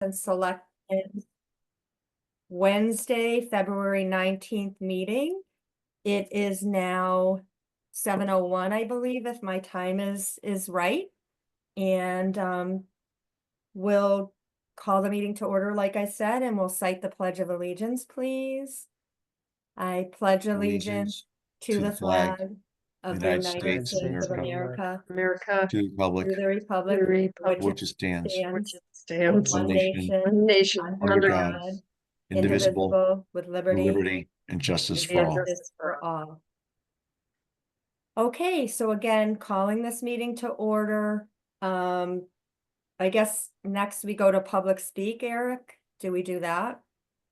and Select Wednesday, February 19th meeting. It is now 7:01, I believe, if my time is right. And we'll call the meeting to order, like I said, and we'll cite the Pledge of Allegiance, please. I pledge allegiance to the flag of the United States of America, to the republic to the republic which it stands, stands one one nation, nation, under God, indivisible, with with liberty liberty and justice and for all. justice for all. Okay, so again, calling this meeting to order. I guess next we go to public speak, Eric. Do we do that?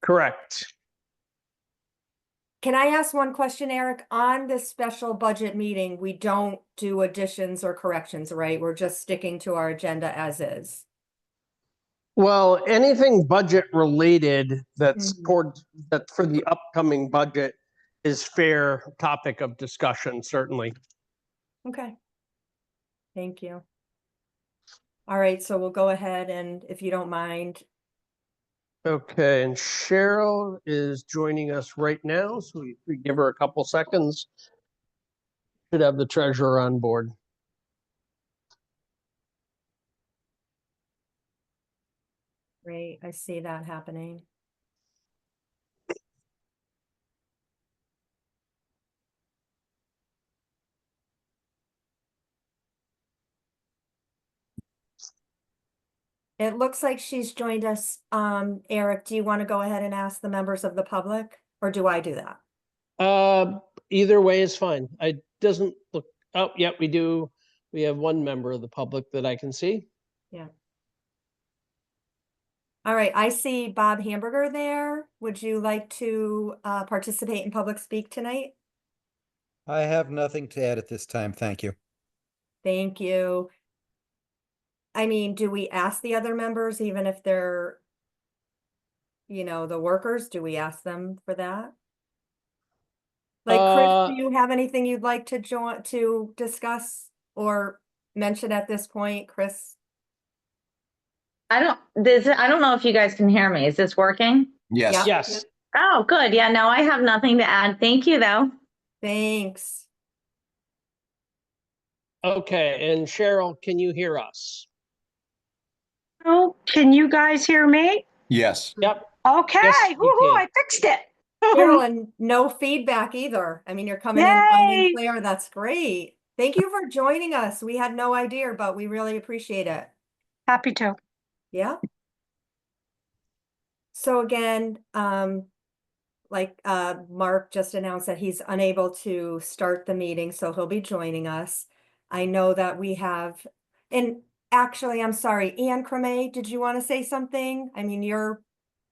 Correct. Can I ask one question, Eric? On this special budget meeting, we don't do additions or corrections, right? We're just sticking to our agenda as is. Well, anything budget related that's Mhm. that for the upcoming budget is fair topic of discussion, certainly. Okay. Thank you. All right, so we'll go ahead and if you don't mind. Okay, and Cheryl is joining us right now, so we give her a couple seconds. Should have the treasurer on board. Great, I see that happening. It looks like she's joined us. Eric, do you want to go ahead and ask the members of the public, or do I do that? Either way is fine. I doesn't look, oh, yeah, we do. We have one member of the public that I can see. Yeah. All right, I see Bob Hamburger there. Would you like to participate in public speak tonight? I have nothing to add at this time, thank you. Thank you. I mean, do we ask the other members, even if they're, the workers, do we ask them for that? Like, Chris, do you have anything you'd like to discuss or mention at this point, Chris? I don't know if you guys can hear me. Is this working? Yes. Yeah. Yes. Oh, good. Yeah, no, I have nothing to add. Thank you, though. Thanks. Okay, and Cheryl, can you hear us? Oh, can you guys hear me? Yes. Yep. Okay, Yes, we woohoo, can. I fixed it. Cheryl, and no feedback either. I mean, you're coming in loud and Yay! clear. That's great. Thank you for joining us. We had no idea, but we really appreciate it. Happy to. Yeah. So again, like Mark just announced that he's unable to start the meeting, so he'll be joining us. I know that we have, and actually, I'm sorry, Anne Creme, did you want to say something? I mean, you're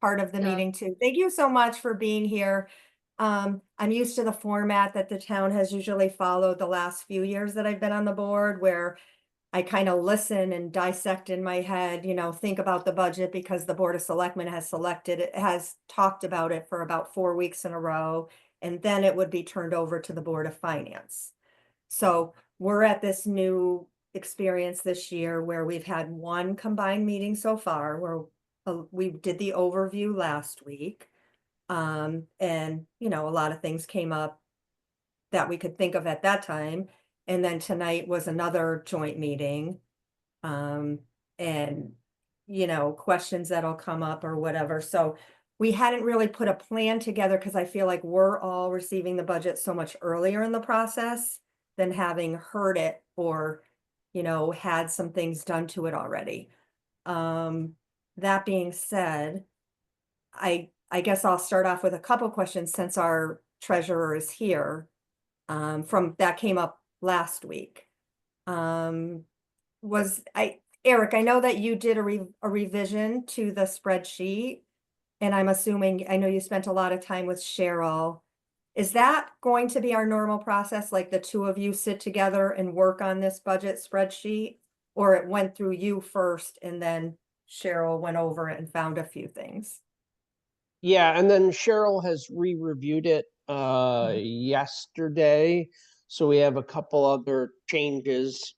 part of the meeting too. Thank you so much for being here. I'm used to the format that the town has usually followed the last few years that I've been on the board, where I kind of listen and dissect in my head, think about the budget because the Board of Selectmen has talked about it for about 4 weeks in a row, and then it would be turned over to the Board of Finance. So we're at this new experience this year where we've had one combined meeting so far, where we did the overview last week. And, a lot of things came up that we could think of at that time. And then tonight was another joint meeting. And, questions that'll come up or whatever. So we hadn't really put a plan together because I feel like we're all receiving the budget so much earlier in the process than having heard it or, had some things done to it already. That being said, I guess I'll start off with a couple questions since our treasurer is here. From that came up last week. Eric, I know that you did a revision to the spreadsheet, and I'm assuming, I know you spent a lot of time with Cheryl. Is that going to be our normal process, like the two of you sit together and work on this budget spreadsheet? Or it went through you first and then Cheryl went over it and found a few things? Yeah, and then Cheryl has re-reviewed it yesterday. So we have a couple other changes.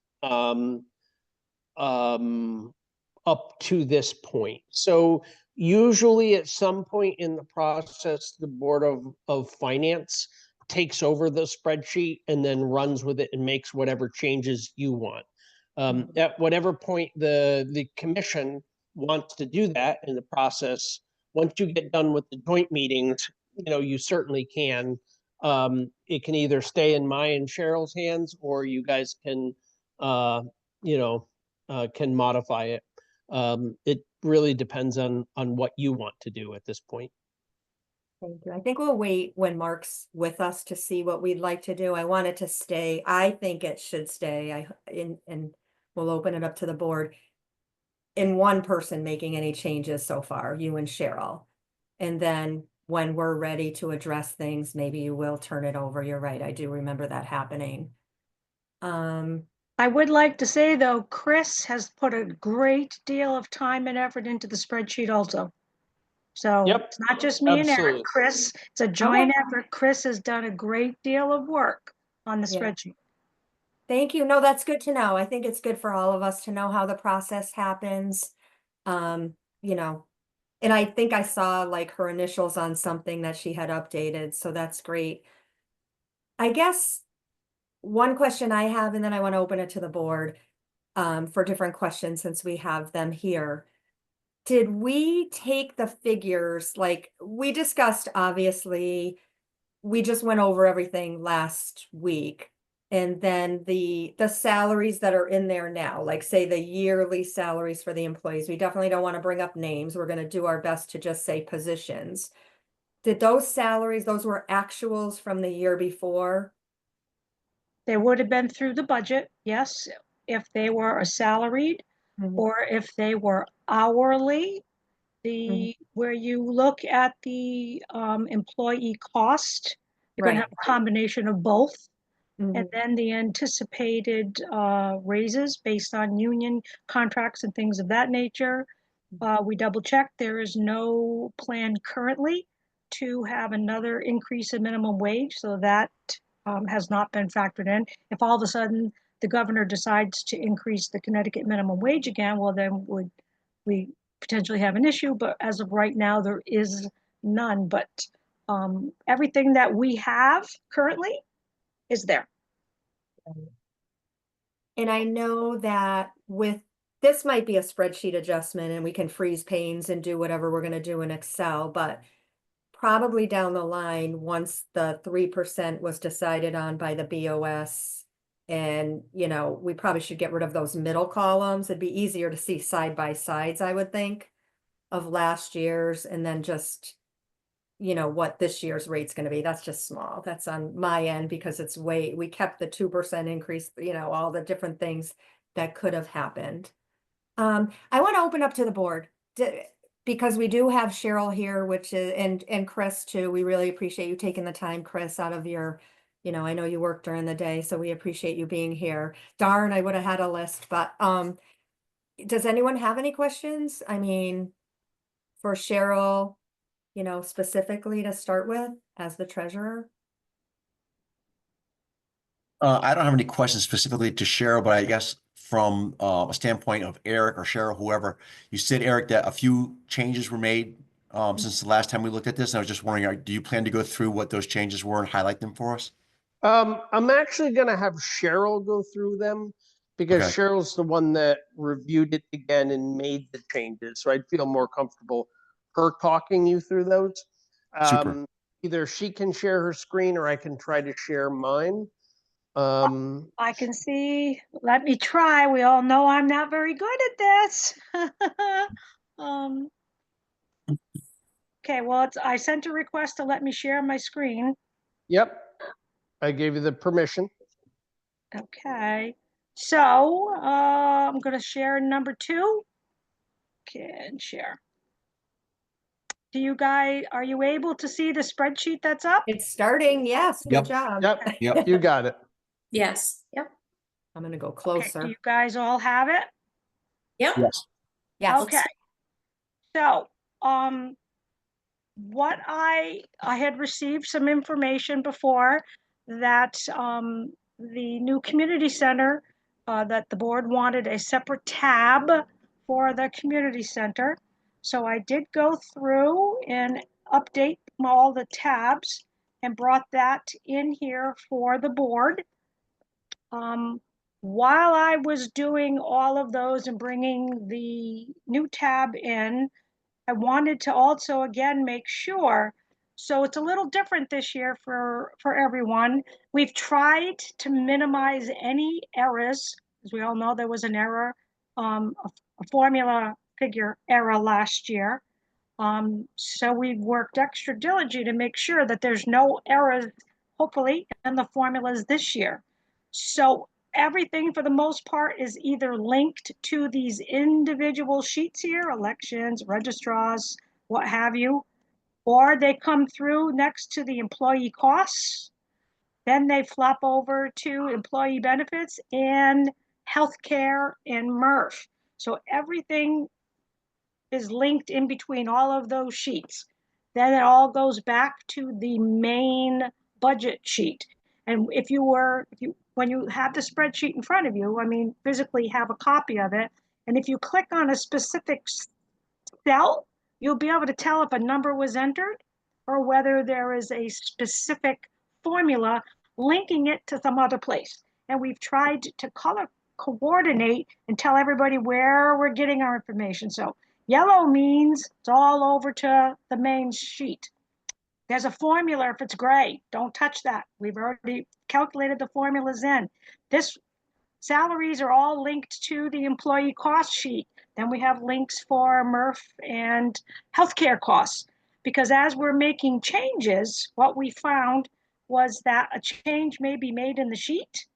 up to this point. So usually at some point in the process, the Board of Finance takes over the spreadsheet and then runs with it and makes whatever changes you want. At whatever point the commission wants to do that in the process, once you get done with the joint meetings, you certainly can. It can either stay in my and Cheryl's hands, or you guys can, can modify it. It really depends on what you want to do at this point. Thank you. I think we'll wait when Mark's with us to see what we'd like to do. I want it to stay. I think it should stay. And we'll open it up to the board. In one person making any changes so far, you and Cheryl. And then when we're ready to address things, maybe you will turn it over. You're right. I do remember that happening. I would like to say, though, Chris has put a great deal of time and effort into the spreadsheet also. So Yep, it's not just me and absolutely. Eric, Chris, it's a joint Okay. effort. Chris has done a great deal of work on the Yeah. spreadsheet. Thank you. No, that's good to know. I think it's good for all of us to know how the process happens. And I think I saw like her initials on something that she had updated, so that's great. I guess one question I have, and then I want to open it to the board for different questions since we have them here. Did we take the figures, like we discussed, obviously, we just went over everything last week. And then the salaries that are in there now, like say the yearly salaries for the employees, we definitely don't want to bring up names. We're going to do our best to just say positions. Did those salaries, those were actuals from the year before? They would have been through the budget, yes, if they were a salaried or if they were hourly. Where you look at the employee cost, you're going to Right. have a combination of both. Mhm. And then the anticipated raises based on union contracts and things of that nature. We double checked. There is no plan currently to have another increase in minimum wage, so that has not been factored in. If all of a sudden the governor decides to increase the Connecticut minimum wage again, well, then we potentially have an issue. But as of right now, there is none. But everything that we have currently is there. And I know that this might be a spreadsheet adjustment and we can freeze panes and do whatever we're going to do in Excel, but probably down the line, once the 3% was decided on by the BOS, and we probably should get rid of those middle columns. It'd be easier to see side by sides, I would think, of last year's, and then just what this year's rate's going to be. That's just small. That's on my end because we kept the 2% increase, all the different things that could have happened. I want to open up to the board because we do have Cheryl here, which is, and Chris too. We really appreciate you taking the time, Chris, out of your, I know you work during the day, so we appreciate you being here. Darn, I would have had a list, but does anyone have any questions? I mean, for Cheryl, specifically to start with as the treasurer? I don't have any questions specifically to Cheryl, but I guess from a standpoint of Eric or Cheryl, whoever, you said, Eric, that a few changes were made since the last time we looked at this. And I was just wondering, do you plan to go through what those changes were and highlight them for us? I'm actually going to have Cheryl go through them because Okay. Cheryl's the one that reviewed it again and made the changes. So I'd feel more comfortable her talking you through those. Super. Either she can share her screen or I can try to share mine. I can see, let me try. We all know I'm not very good at this. Okay, well, I sent a request to let me share my screen. Yep, I gave you the permission. Okay, so I'm going to share number 2. Can share. Do you guys, are you able to see the spreadsheet that's up? It's starting. Yes. Good Yep. job. Yep. Yep. You got it. Yes. Yep. I'm going to go Okay, closer. do you guys all have it? Yep. Yes. Yes. Okay. So, what I had received some information before that the new community center, that the board wanted a separate tab for the community center. So I did go through and update all the tabs and brought that in here for the board. While I was doing all of those and bringing the new tab in, I wanted to also again make sure, so it's a little different this year for everyone. We've tried to minimize any errors. As we all know, there was an error, a formula figure error last year. So we've worked extra diligently to make sure that there's no errors, hopefully, in the formulas this year. So everything for the most part is either linked to these individual sheets here, elections, registrars, what have you, or they come through next to the employee costs. Then they flop over to employee benefits and healthcare and MRF. So everything is linked in between all of those sheets. Then it all goes back to the main budget sheet. And when you have the spreadsheet in front of you, I mean, physically have a copy of it. And if you click on a specific cell, you'll be able to tell if a number was entered or whether there is a specific formula linking it to some other place. And we've tried to color coordinate and tell everybody where we're getting our information. So yellow means it's all over to the main sheet. There's a formula if it's gray. Don't touch that. We've already calculated the formulas in. This salaries are all linked to the employee cost sheet. Then we have links for MRF and healthcare costs. Because as we're making changes, what we found was that a change may be made in the sheet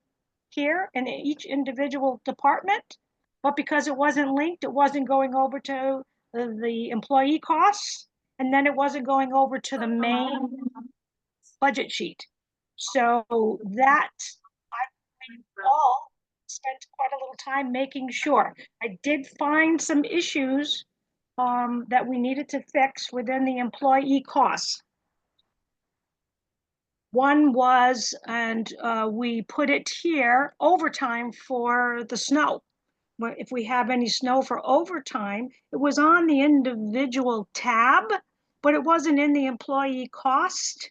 here in each individual department, but because it wasn't linked, it wasn't going over to the employee costs, and then it wasn't going over to the main budget sheet. So that we all spent quite a little time making sure. I did find some issues that we needed to fix within the employee costs. One was, and we put it here, overtime for the snow. If we have any snow for overtime, it was on the individual tab, but it wasn't in the employee cost.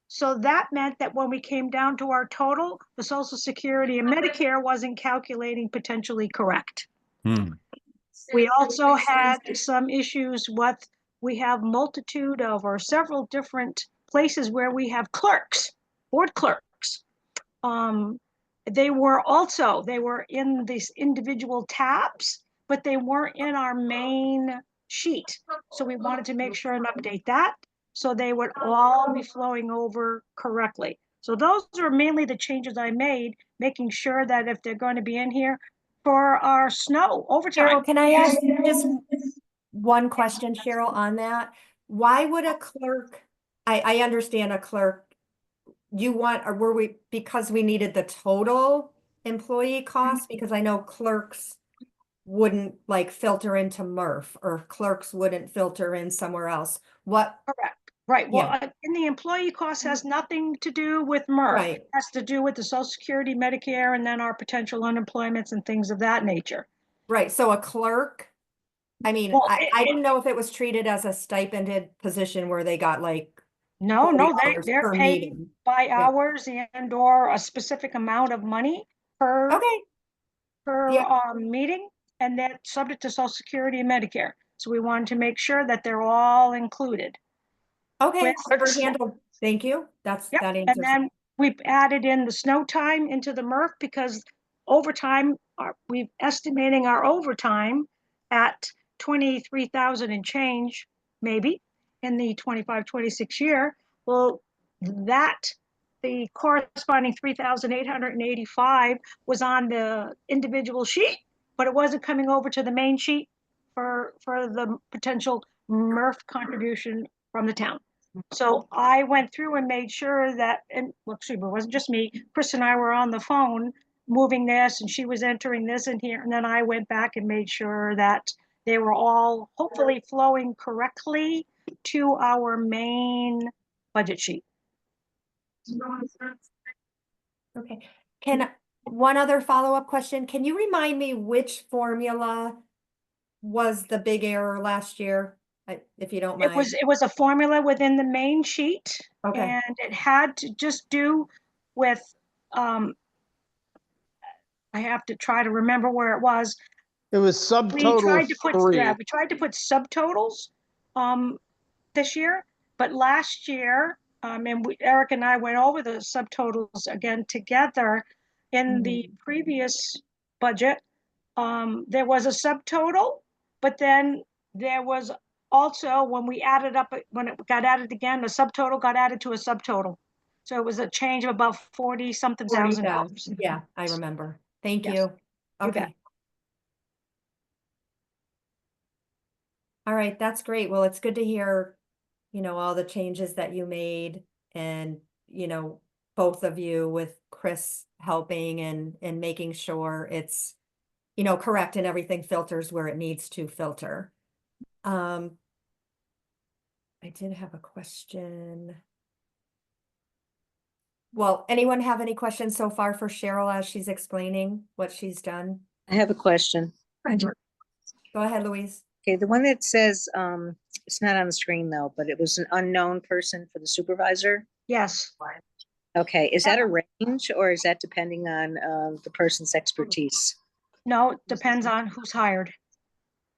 So that meant that when we came down to our total, the Social Security and Medicare wasn't calculating potentially correct. We also had some issues with, we have multitude of or several different places where we have clerks, board clerks. They were in these individual tabs, but they weren't in our main sheet. So we wanted to make sure and update that so they would all be flowing over correctly. So those are mainly the changes I made, making sure that if they're going to be in here for our snow overtime. Cheryl, can I ask just one question, Cheryl, on that? Why would a clerk, I understand a clerk, or were we, because we needed the total employee cost? Because I know clerks wouldn't like filter into MRF or clerks wouldn't filter in somewhere else. What? Correct. Right. Well, Yeah. in the employee cost has nothing to do with MRF. Right. It has to do with the Social Security, Medicare, and then our potential unemployments and things of that nature. Right. So a clerk, I mean, Well, I didn't know if it was treated as a stipended position where they got like No, $40 they're per paid meeting. by Yeah. hours and or a specific amount of money per Okay. Yeah. meeting, and that's subject to Social Security and Medicare. So we wanted to make sure that they're all included. Okay. Clerks- Handled. Thank you. Yep. That And answers. then we've added in the snow time into the MRF because overtime, we've estimating our overtime at 23,000 and change, maybe, in the 25-26 year. Well, the corresponding 3,885 was on the individual sheet, but it wasn't coming over to the main sheet for the potential MRF contribution from the town. So I went through and made sure that, and well, excuse me, it wasn't just me, Chris and I were on the phone moving this and she was entering this in here. And then I went back and made sure that they were all hopefully flowing correctly to our main budget sheet. Okay. One other follow-up question. Can you remind me which formula was the big error last year? If you don't mind. It was a formula within the main sheet. Okay. And it had to just do with, I have to try to remember where it was. It was We tried subtotal to put, 3. yeah, we tried to put subtotals, this year, but last year, and Eric and I went over the subtotals again together in the previous budget. There was a subtotal, but then there was also, when we added up, when it got added again, the subtotal got added to a subtotal. So it was a change of about 40 something thousand dollars. Yeah, I remember. Thank Yes, you. you bet. Okay. All right, that's great. Well, it's good to hear, all the changes that you made and, both of you with Chris helping and making sure it's, correct and everything filters where it needs to filter. I did have a question. Well, anyone have any questions so far for Cheryl as she's explaining what she's done? I have a question. Go ahead, Louise. Okay, the one that says, it's not on the screen though, but it was an unknown person for the supervisor. Yes, Okay, is that a range or is that depending on the person's expertise? no, it depends on who's hired.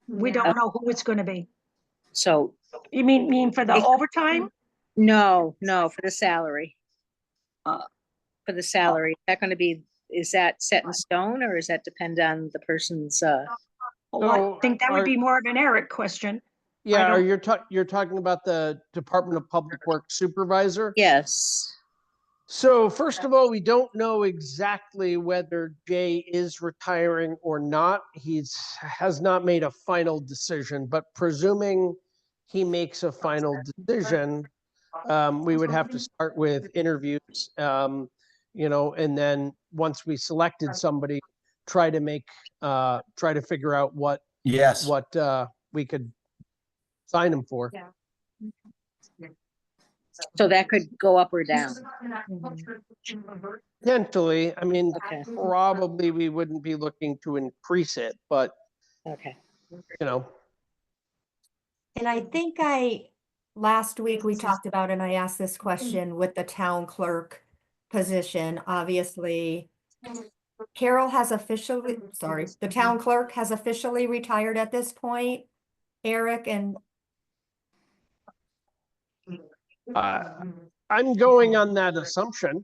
We don't know who it's gonna be. So, You mean for the overtime? no, for the salary. For the salary, is that gonna be, is that set in stone or is that depend on the person's, Well, I think that would be more of an Eric question. Yeah, don't- you're talking about the Department of Public Works supervisor? yes. So first of all, we don't know exactly whether Jay is retiring or not. Has not made a final decision, but presuming he makes a final decision, we would have to start with interviews, and then once we selected somebody, try to figure out what Yes. we could sign him for. Yeah. So that could go up or down. Potentially, I mean, Okay, probably we wouldn't be looking to increase it, but okay. And I think last week we talked about, and I asked this question with the town clerk position, obviously. Carol has officially, sorry, the town clerk has officially retired at this point. Eric and I'm going on that assumption.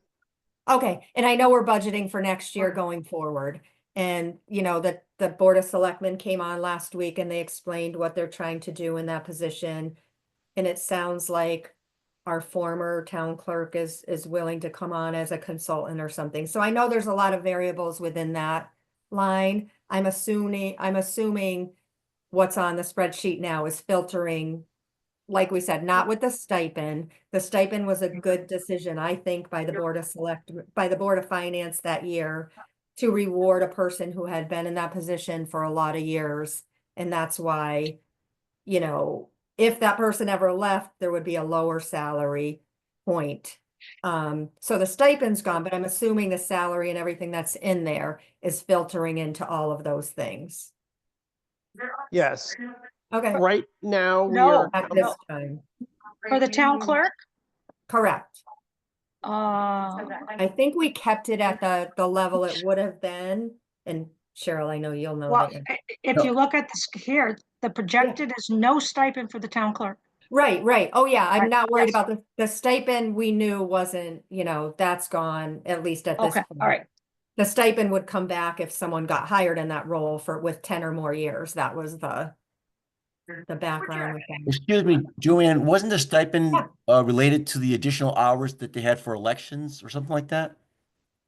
okay, and I know we're budgeting for next year going forward. And, the Board of Selectmen came on last week and they explained what they're trying to do in that position. And it sounds like our former town clerk is willing to come on as a consultant or something. So I know there's a lot of variables within that line. I'm assuming what's on the spreadsheet now is filtering, like we said, not with the stipend. The stipend was a good decision, I think, by the Board of Finance that year to reward a person who had been in that position for a lot of years. And that's why, if that person ever left, there would be a lower salary point. So the stipend's gone, but I'm assuming the salary and everything that's in there is filtering into all of those things. Yes. Okay, Right now, we No. are. at this time, For the town clerk, correct. uh, I think we kept it at the level it would have been, and Cheryl, I know you'll know well, that. if you look at this here, the projected is no stipend for the town clerk. Right. Oh, yeah, I'm Right, not worried yes. about the stipend we knew wasn't, that's gone, at least at this Okay, point. all right. The stipend would come back if someone got hired in that role with 10 or more years. That was the background with that. Excuse me, Joanne, wasn't the stipend Yeah. related to the additional hours that they had for elections or something like that?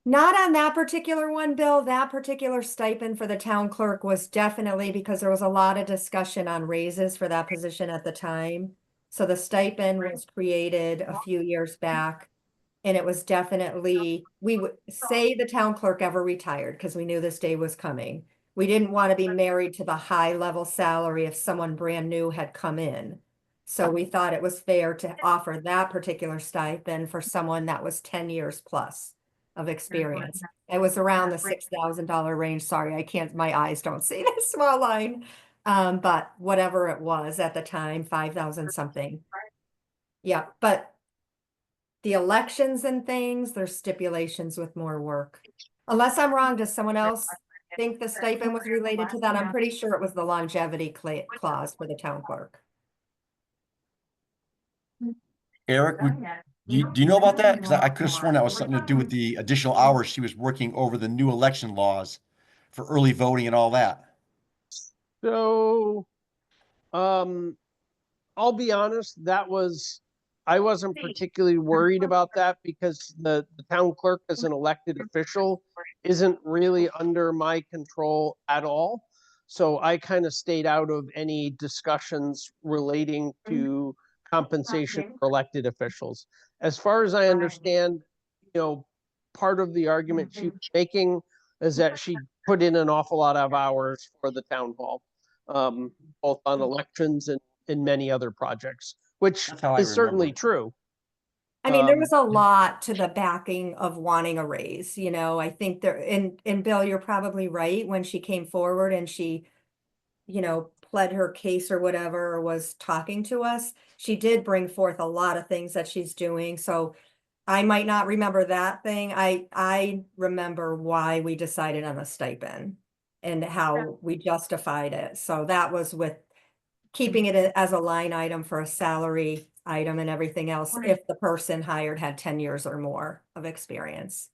Not on that particular one, Bill. That particular stipend for the town clerk was definitely because there was a lot of discussion on raises for that position at the time. So the stipend was created a few years back. And it was definitely, we would say the town clerk ever retired because we knew this day was coming. We didn't want to be married to the high level salary if someone brand new had come in. So we thought it was fair to offer that particular stipend for someone that was 10 years plus of experience. It was around the $6,000 range. Sorry, I can't, my eyes don't see this small line. But whatever it was at the time, 5,000 something. Yeah, but the elections and things, there's stipulations with more work. Unless I'm wrong, does someone else think the stipend was related to that? I'm pretty sure it was the longevity clause for the town clerk. Eric, do you know about that? Because I could have sworn that was something to do with the additional hours she was working over the new election laws for early voting and all that. So, I'll be honest, I wasn't particularly worried about that because the town clerk as an elected official isn't really under my control at all. So I kind of stayed out of any discussions relating to compensation for elected officials. As far as I understand, part of the argument she was making is that she put in an awful lot of hours for the town hall, both on elections and in many other projects, which That's how I is certainly remember it. true. I mean, there Um, was a lot to the backing of wanting a raise, I think there, and Bill, you're probably right, when she came forward and she, pled her case or whatever, or was talking to us, she did bring forth a lot of things that she's doing, so I might not remember that thing. I remember why we decided on the stipend and how we justified it. So that was with keeping it as a line item for a salary item and everything else if the person hired had 10 years or more of experience.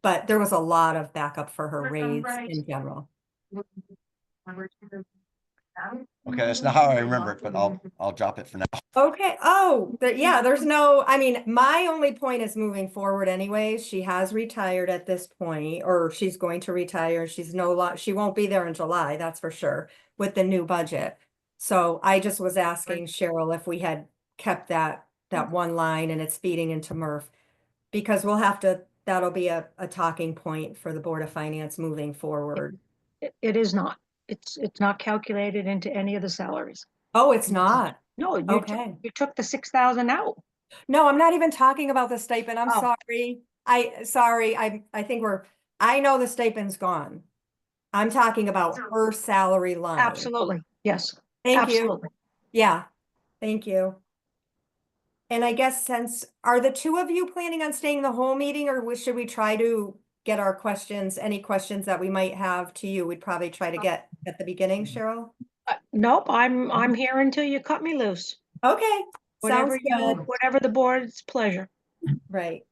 But there was a lot of backup for her raise in general. Okay, that's not how I remember it, but I'll drop it for now. Okay. Oh, yeah, there's no, I mean, my only point is moving forward anyways. She has retired at this point, or she's going to retire. She's she won't be there in July, that's for sure, with the new budget. So I just was asking Cheryl if we had kept that one line and it's feeding into Murph. Because that'll be a talking point for the Board of Finance moving forward. It is not. It's not calculated into any of the salaries. Oh, it's not? No, Okay. you took the 6,000 out. No, I'm not even talking about the stipend. I'm Oh. sorry. I think I know the stipend's gone. I'm talking about her salary line. Absolutely, yes. Thank you. Absolutely. Yeah, thank you. And I guess are the two of you planning on staying the whole meeting, or should we try to get our any questions that we might have to you? We'd probably try to get at the beginning, Cheryl? Nope, I'm here until you cut me loose. Okay, sounds good. Whatever the board's pleasure. Right.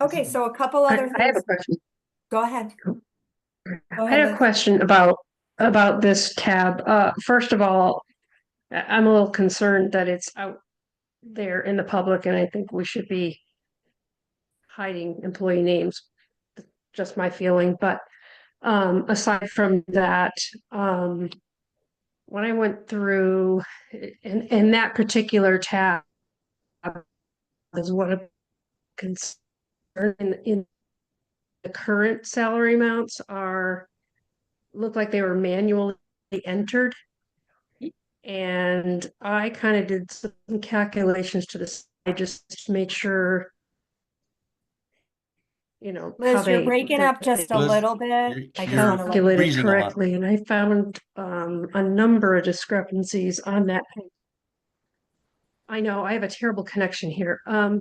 Okay, so a couple other I have things. a question. Go ahead. Go I ahead, had a Liz. question about this tab. First of all, I'm a little concerned that it's out there in the public, and I think we should be hiding employee names. Just my feeling. But aside from that, when I went through in that particular tab is what a concern in the current salary amounts look like they were manually entered. And I kind of did some calculations to this. I just made sure, Liz, you're breaking up just a Liz, little bit. I just you're want to let calculated freezing a lot. correctly, and I found a number of discrepancies on that. I know I have a terrible connection here. I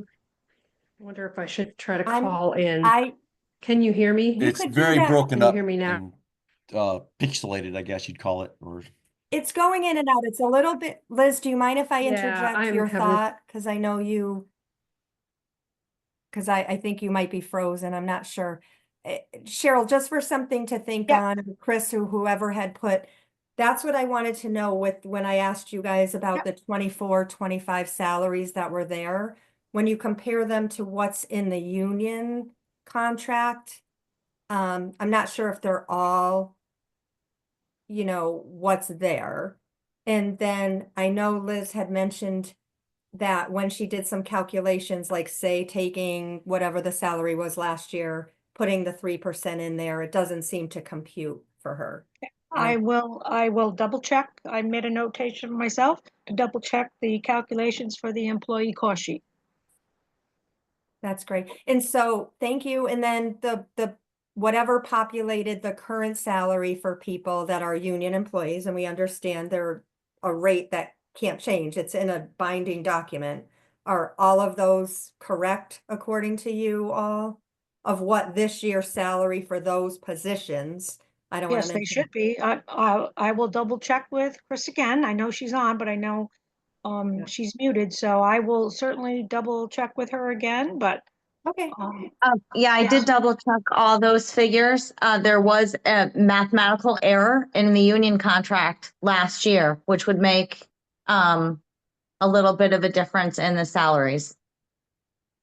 wonder if I should try to call in. Can you hear me? It's could do very that. broken Can you up hear me now? and pixelated, I guess you'd call it, or It's going in and out. It's a little bit, Liz, do you mind if I Yeah, interject I'm your having- thought? Because I know because I think you might be frozen. I'm not sure. Cheryl, just for something to think Yeah. on, Chris, whoever had that's what I wanted to know when I asked you guys about the 24, 25 salaries that were there. When you compare them to what's in the union contract, I'm not sure if they're all, what's there. And then I know Liz had mentioned that when she did some calculations, like say taking whatever the salary was last year, putting the 3% in there, it doesn't seem to compute for her. I will double check. I made a notation myself to double check the calculations for the employee cost sheet. That's great. And so thank you. And then whatever populated the current salary for people that are union employees, and we understand they're a rate that can't change. It's in a binding document. Are all of those correct according to you all? Of what this year's salary for those positions? I don't want Yes, to they mention. should be. I will double check with Chris again. I know she's on, but I know Yeah. she's muted, so I will certainly double check with her again, but Okay, Yeah, I did double check all those figures. There was a mathematical error in the union contract last year, which would make a little bit of a difference in the salaries.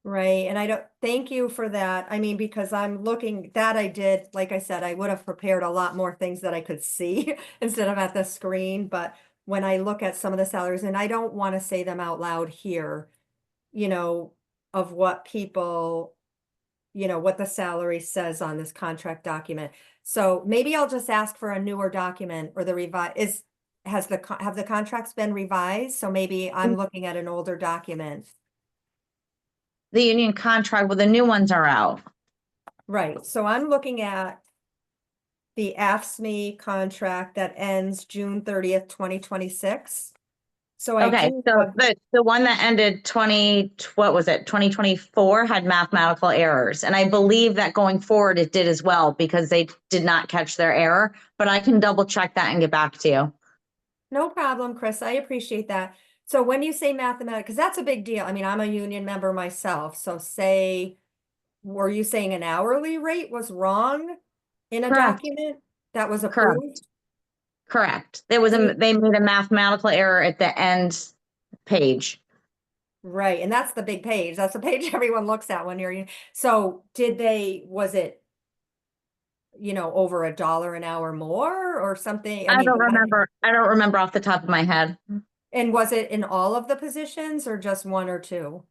right, and I don't, thank you for that. I mean, because I'm looking, that I did, like I said, I would have prepared a lot more things that I could see instead of at the screen, but when I look at some of the salaries, and I don't want to say them out loud here, you know, of what people, you know, what the salary says on this contract document. So maybe I'll just ask for a newer document, or the have the contracts been revised? So maybe I'm looking at an older document. The union contract, well, the new ones are out. Right, so I'm looking at the AFSCME contract that ends June 30th, 2026. So I Okay, do so have, the one that ended what was it, 2024 had mathematical errors. And I believe that going forward, it did as well because they did not catch their error, but I can double check that and get back to you. no problem, Chris, I appreciate that. So when you say mathematics, because that's a big deal. I mean, I'm a union member myself, so say, were you saying an hourly rate was wrong in a Correct. document that was Correct. approved? Correct. There was they made a mathematical error at the end page. Right, and that's the big page. That's the page everyone looks at when you're, so was it, you know, over $1 an hour more or something? I I mean, don't remember. I don't remember off the top of my head. and was it in all of the positions or just one or two?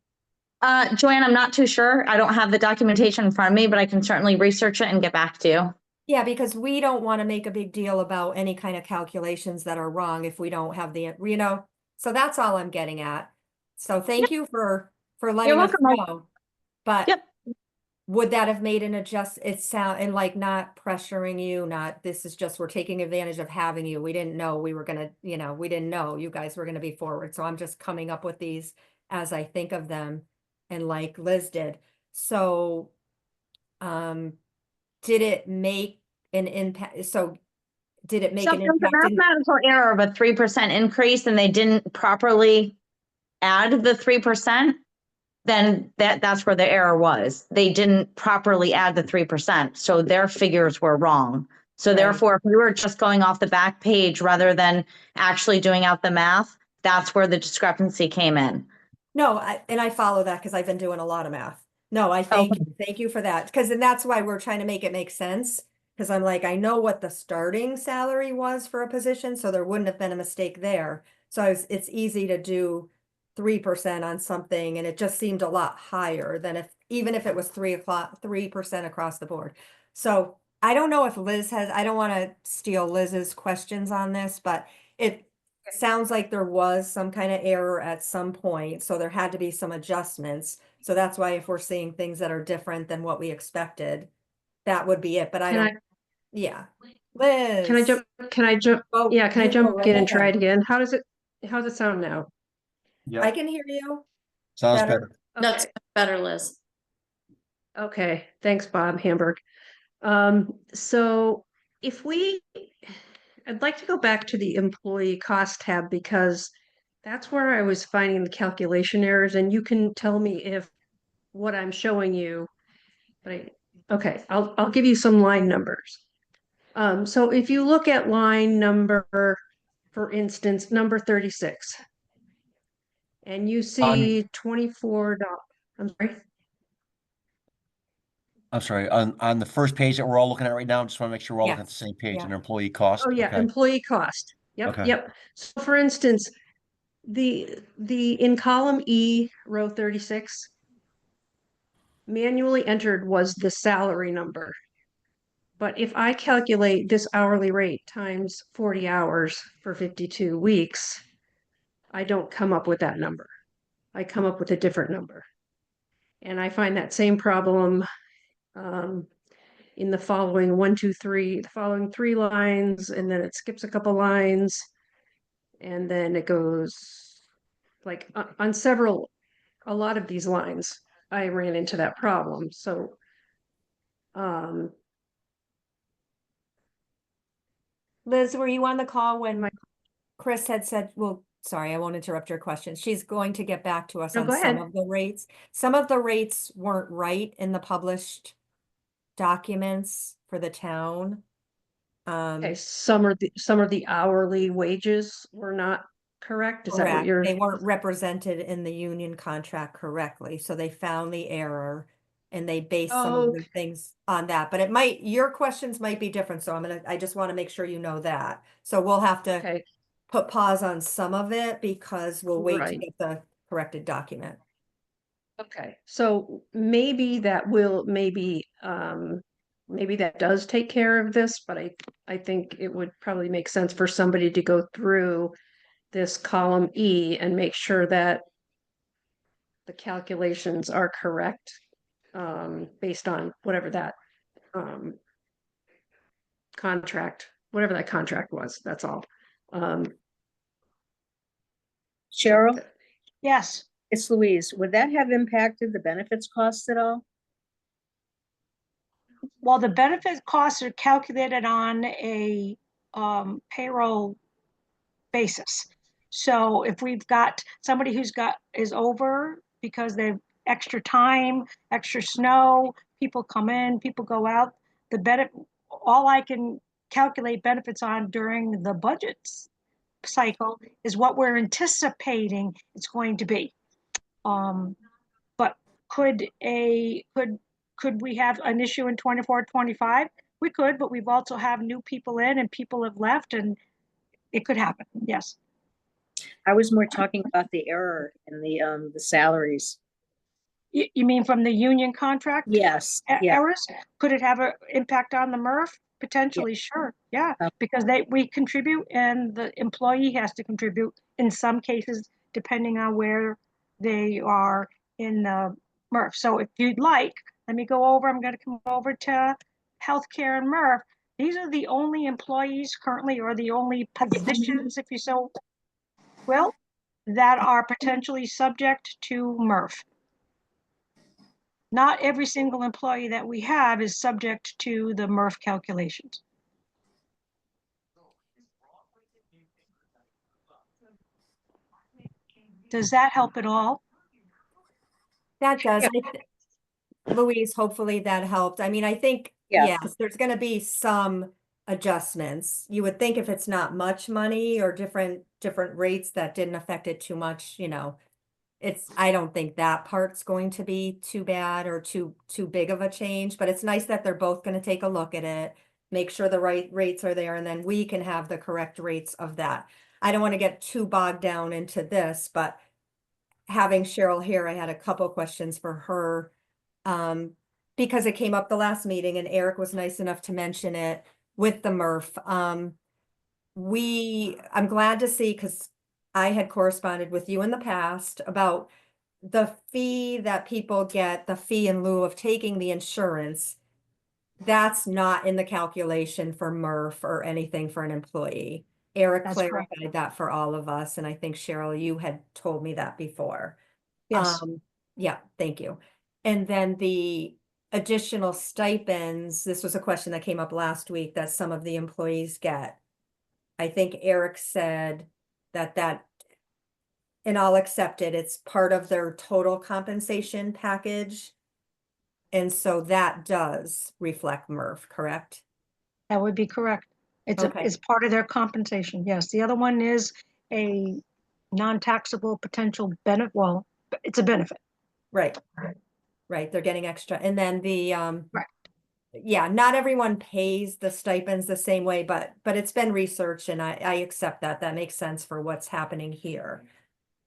Joanne, I'm not too sure. I don't have the documentation in front of me, but I can certainly research it and get back to you. Yeah, because we don't want to make a big deal about any kind of calculations that are wrong if we don't have the, you know, so that's all I'm getting at. So thank you for letting us welcome. know. But Yep. would that have made an it sound, and like not pressuring you, not, this is just, we're taking advantage of having you. We didn't know we were gonna, you know, we didn't know you guys were gonna be forward. So I'm just coming up with these as I think of them, and like Liz did. So, did it make an impact? So did it make So an if there's a impact in, mathematical error of a 3% increase and they didn't properly add the 3%, then that's where the error was. They didn't properly add the 3%. So their figures were wrong. So Right. therefore, if we were just going off the back page rather than actually doing out the math, that's where the discrepancy came in. no, and I follow that because I've been doing a lot of math. No, I thank you for that. Because, and that's why we're trying to make it make sense. Because I'm like, I know what the starting salary was for a position, so there wouldn't have been a mistake there. So it's easy to do 3% on something, and it just seemed a lot higher than even if it was 3% across the board. So I don't know if Liz has, I don't want to steal Liz's questions on this, but it sounds like there was some kind of error at some point, so there had to be some adjustments. So that's why if we're seeing things that are different than what we expected, that would be it. But yeah. Liz. Can I jump? Oh, Yeah, can I you go jump right in and try ahead. it again? How's it sound now? I can hear you. Sounds better. better. That's Okay. better, Liz. Okay, thanks, Bob Hamburg. So I'd like to go back to the employee cost tab because that's where I was finding the calculation errors, and you can tell me if what I'm showing you, okay, I'll give you some line numbers. So if you look at line number, for instance, number 36, and you see $24, I'm sorry. I'm sorry, on the first page that we're all looking at right now, just want to make sure we're all looking at the same page Yeah. and employee cost. Oh yeah, Okay. employee cost. Yep, Okay. yep. So for instance, the in column E, row 36, manually entered was the salary number. But if I calculate this hourly rate times 40 hours for 52 weeks, I don't come up with that number. I come up with a different number. And I find that same problem in the following the following 3 lines, and then it skips a couple lines. And then it goes like on a lot of these lines, I ran into that problem. So, Liz, were you on the call when Chris had said, well, sorry, I won't interrupt your question. She's going to get back to us No, on go some ahead. of the rates. Some of the rates weren't right in the published documents for the town. okay, some of the hourly wages were not correct. Is that what Correct. you're? They weren't represented in the union contract correctly, so they found the error and they based some of Oh, the things on that. But your questions might be different, so I just want to make sure you know that. So we'll have to okay, put pause on some of it because we'll wait to right. get the corrected document. Okay, so maybe maybe that does take care of this, but I think it would probably make sense for somebody to go through this column E and make sure that the calculations are correct, based on whatever that whatever that contract was, that's all. Cheryl, Yes, it's Louise. Would that have impacted the benefits costs at all? well, the benefit costs are calculated on a payroll basis. So if we've got somebody is over because they've extra time, extra snow, people come in, people go out, all I can calculate benefits on during the budgets cycle is what we're anticipating it's going to be. But could we have an issue in 24, 25? We could, but we've also have new people in and people have left and it could happen. Yes. I was more talking about the error in the salaries. You mean from the union contract? Yes, yeah. Errors? Could it have an impact on the MRF? Potentially, sure. Yeah, because we contribute and the employee has to contribute in some cases, depending on where they are in the MRF. So if you'd like, let me go over, I'm going to come over to healthcare and MRF. These are the only employees currently, or the only positions, if you so will, that are potentially subject to MRF. Not every single employee that we have is subject to the MRF calculations. Does that help at all? That does. Louise, hopefully that helped. I mean, I think, Yeah. yes, there's going to be some adjustments. You would think if it's not much money or different rates that didn't affect it too much, I don't think that part's going to be too bad or too big of a change, but it's nice that they're both going to take a look at it, make sure the right rates are there, and then we can have the correct rates of that. I don't want to get too bogged down into this, but having Cheryl here, I had a couple questions for her. Because it came up the last meeting and Eric was nice enough to mention it with the MRF. I'm glad to see, because I had corresponded with you in the past about the fee that people get, the fee in lieu of taking the insurance. That's not in the calculation for MRF or anything for an employee. Eric That's correct. clarified that for all of us, and I think Cheryl, you had told me that before. Yes. Yeah, thank you. And then the additional stipends, this was a question that came up last week that some of the employees get. I think Eric said that, and I'll accept it, it's part of their total compensation package. And so that does reflect MRF, correct? That would be correct. Okay. It's part of their compensation. Yes. The other one is a non-taxable potential benefit. Well, it's a benefit. Right. Right. They're getting extra. And then the, Right. yeah, not everyone pays the stipends the same way, but it's been researched and I accept that. That makes sense for what's happening here.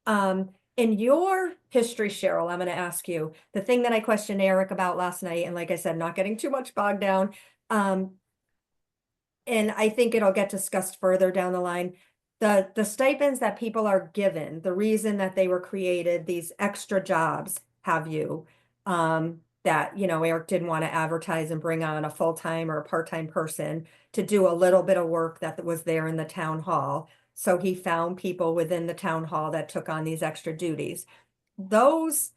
In your history, Cheryl, I'm going to ask you the thing that I questioned Eric about last night. And like I said, not getting too much bogged down. And I think it'll get discussed further down the line. The stipends that people are given, the reason that they were created, these extra jobs, have you, that, you know, Eric didn't want to advertise and bring on a full-time or a part-time person to do a little bit of work that was there in the town hall. So he found people within the town hall that took on these extra duties. Those,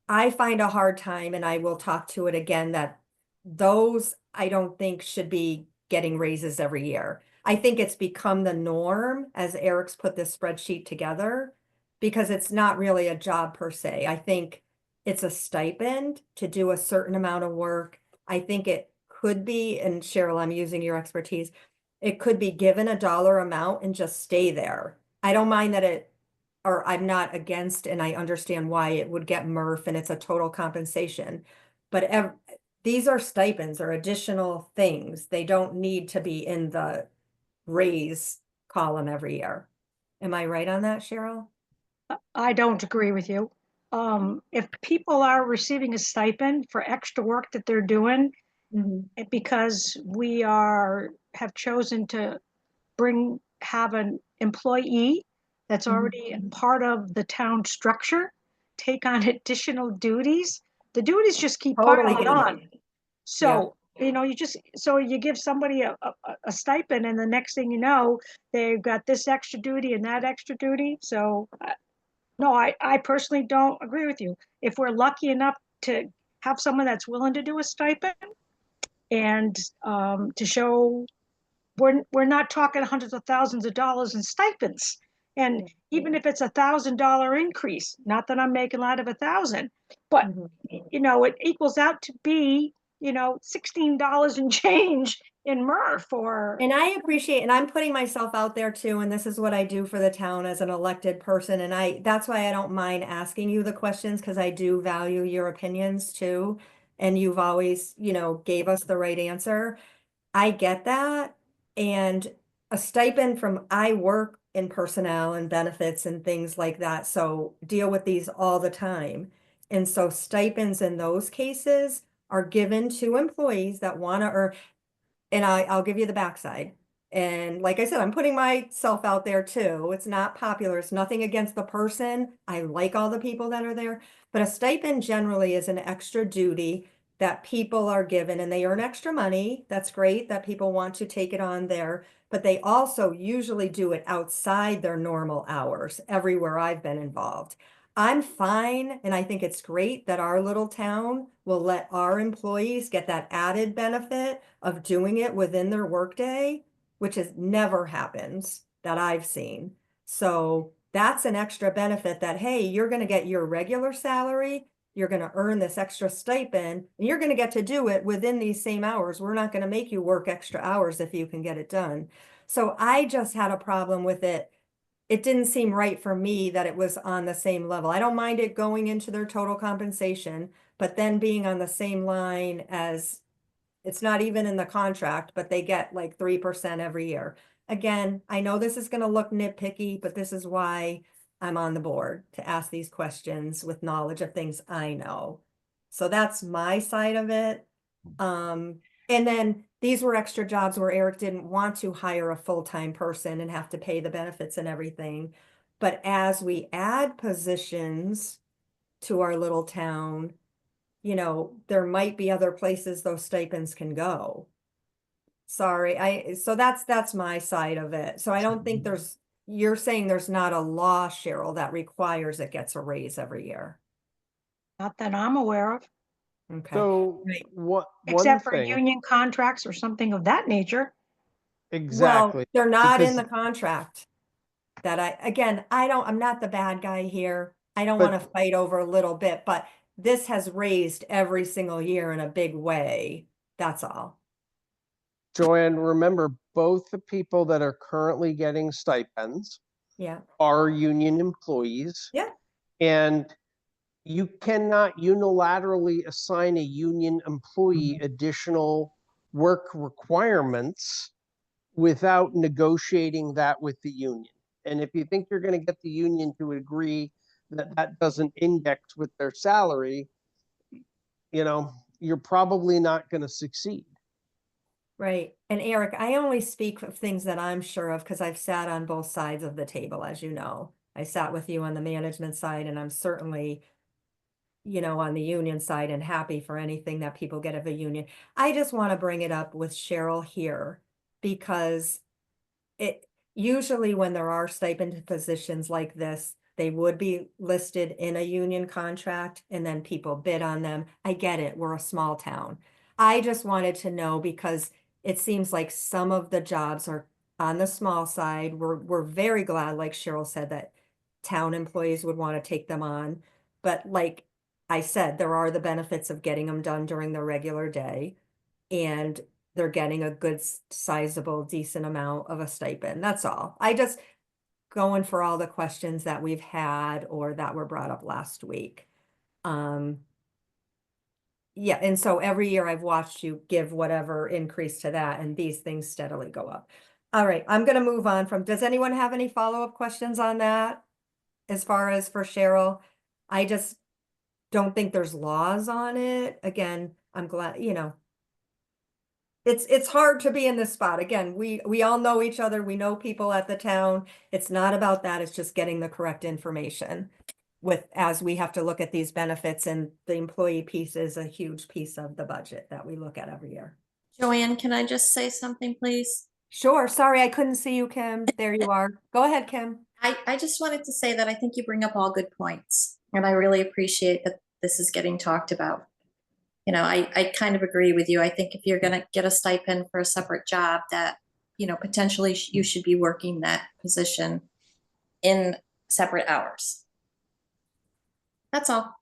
I find a hard time, and I will talk to it again, that those I don't think should be getting raises every year. I think it's become the norm as Eric's put this spreadsheet together, because it's not really a job per se. I think it's a stipend to do a certain amount of work. I think it could be, and Cheryl, I'm using your expertise, it could be given a dollar amount and just stay there. I don't mind that it, or I'm not against, and I understand why it would get MRF and it's a total compensation. But these are stipends or additional things. They don't need to be in the raise column every year. Am I right on that, Cheryl? I don't agree with you. If people are receiving a stipend for extra work that they're doing, because we have chosen to have an employee that's already part of the town structure, take on additional duties, the duties just keep Totally piling get it. on. So, you know, you give somebody a stipend, and the next thing you know, they've got this extra duty and that extra duty. So, no, I personally don't agree with you. If we're lucky enough to have someone that's willing to do a stipend and to show we're not talking hundreds of thousands of dollars in stipends. And even if it's $1,000 increase, not that I'm making light of 1,000, but you know, it equals out to be, you know, $16 and change in MRF or. And I appreciate, and I'm putting myself out there too, and this is what I do for the town as an elected person. And that's why I don't mind asking you the questions, because I do value your opinions too. And you've always, you know, gave us the right answer. I get that. And a stipend from, I work in personnel and benefits and things like that, so deal with these all the time. And so stipends in those cases are given to employees that want to earn, and I'll give you the backside. And like I said, I'm putting myself out there too. It's not popular. It's nothing against the person. I like all the people that are there, but a stipend generally is an extra duty that people are given, and they earn extra money. That's great that people want to take it on there, but they also usually do it outside their normal hours everywhere I've been involved. I'm fine, and I think it's great that our little town will let our employees get that added benefit of doing it within their workday, which is never happens that I've seen. So that's an extra benefit that, hey, you're going to get your regular salary, you're going to earn this extra stipend, and you're going to get to do it within these same hours. We're not going to make you work extra hours if you can get it done. So I just had a problem with it. It didn't seem right for me that it was on the same level. I don't mind it going into their total compensation, but then being on the same line as, it's not even in the contract, but they get like 3% every year. Again, I know this is going to look nitpicky, but this is why I'm on the board, to ask these questions with knowledge of things I know. So that's my side of it. And then these were extra jobs where Eric didn't want to hire a full-time person and have to pay the benefits and everything. But as we add positions to our little town, you know, there might be other places those stipends can go. Sorry, so that's my side of it. So I don't think you're saying there's not a law, Cheryl, that requires it gets a raise every year. Not that I'm aware of, Okay. So Right. one except for thing, union contracts or something of that nature. exactly. Well, they're not in because- the contract. I'm not the bad guy here. I don't But- want to fight over a little bit, but this has raised every single year in a big way. That's all. Joanne, remember, both the people that are currently getting stipends Yeah. are union employees. Yeah. And you cannot unilaterally assign a union employee additional work requirements without negotiating that with the union. And if you think you're going to get the union to agree that that doesn't index with their salary, you know, you're probably not going to succeed. Right. And Eric, I only speak of things that I'm sure of because I've sat on both sides of the table, as you know. I sat with you on the management side, and I'm certainly, you know, on the union side and happy for anything that people get of a union. I just want to bring it up with Cheryl here because it usually when there are stipend positions like this, they would be listed in a union contract and then people bid on them. I get it. We're a small town. I just wanted to know because it seems like some of the jobs are on the small side. We're very glad, like Cheryl said, that town employees would want to take them on. But like I said, there are the benefits of getting them done during the regular day. And they're getting a good sizable, decent amount of a stipend. That's all. I just going for all the questions that we've had or that were brought up last week. Yeah, and so every year I've watched you give whatever increase to that and these things steadily go up. All right, I'm gonna move on from, does anyone have any follow-up questions on that? As far as for Cheryl, I just don't think there's laws on it. Again, I'm glad, you know, it's hard to be in this spot. Again, we all know each other. We know people at the town. It's not about that. It's just getting the correct information with, as we have to look at these benefits, and the employee piece is a huge piece of the budget that we look at every year. Joanne, can I just say something, please? Sure. Sorry, I couldn't see you, Kim. There you are. Go ahead, Kim. I just wanted to say that I think you bring up all good points, and I really appreciate that this is getting talked about. You know, I kind of agree with you. I think if you're going to get a stipend for a separate job, that, you know, potentially you should be working that position in separate hours. That's all.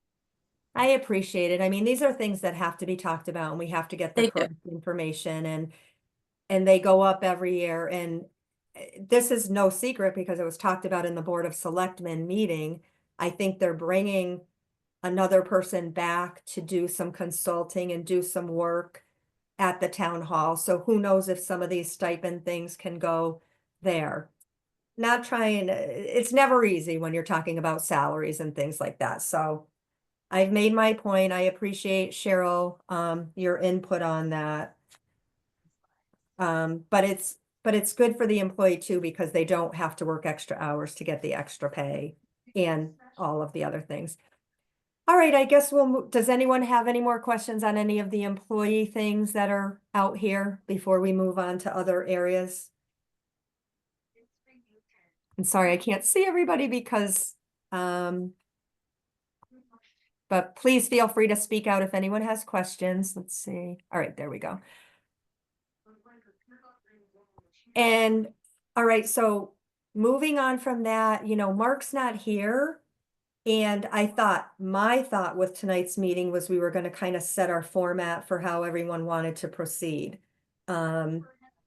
I appreciate it. I mean, these are things that have to be talked about and we have to get the They do. correct information, and they go up every year. And this is no secret because it was talked about in the Board of Selectmen meeting. I think they're bringing another person back to do some consulting and do some work at the town hall. So who knows if some of these stipend things can go there. Not trying, it's never easy when you're talking about salaries and things like that. So I've made my point. I appreciate Cheryl, your input on that. But it's good for the employee too, because they don't have to work extra hours to get the extra pay and all of the other things. All right, I guess we'll move. Does anyone have any more questions on any of the employee things that are out here before we move on to other areas? I'm sorry, I can't see everybody because, but please feel free to speak out if anyone has questions. Let's see. All right, there we go. And, all right, so moving on from that, you know, Mark's not here. And my thought with tonight's meeting was we were going to kind of set our format for how everyone wanted to proceed.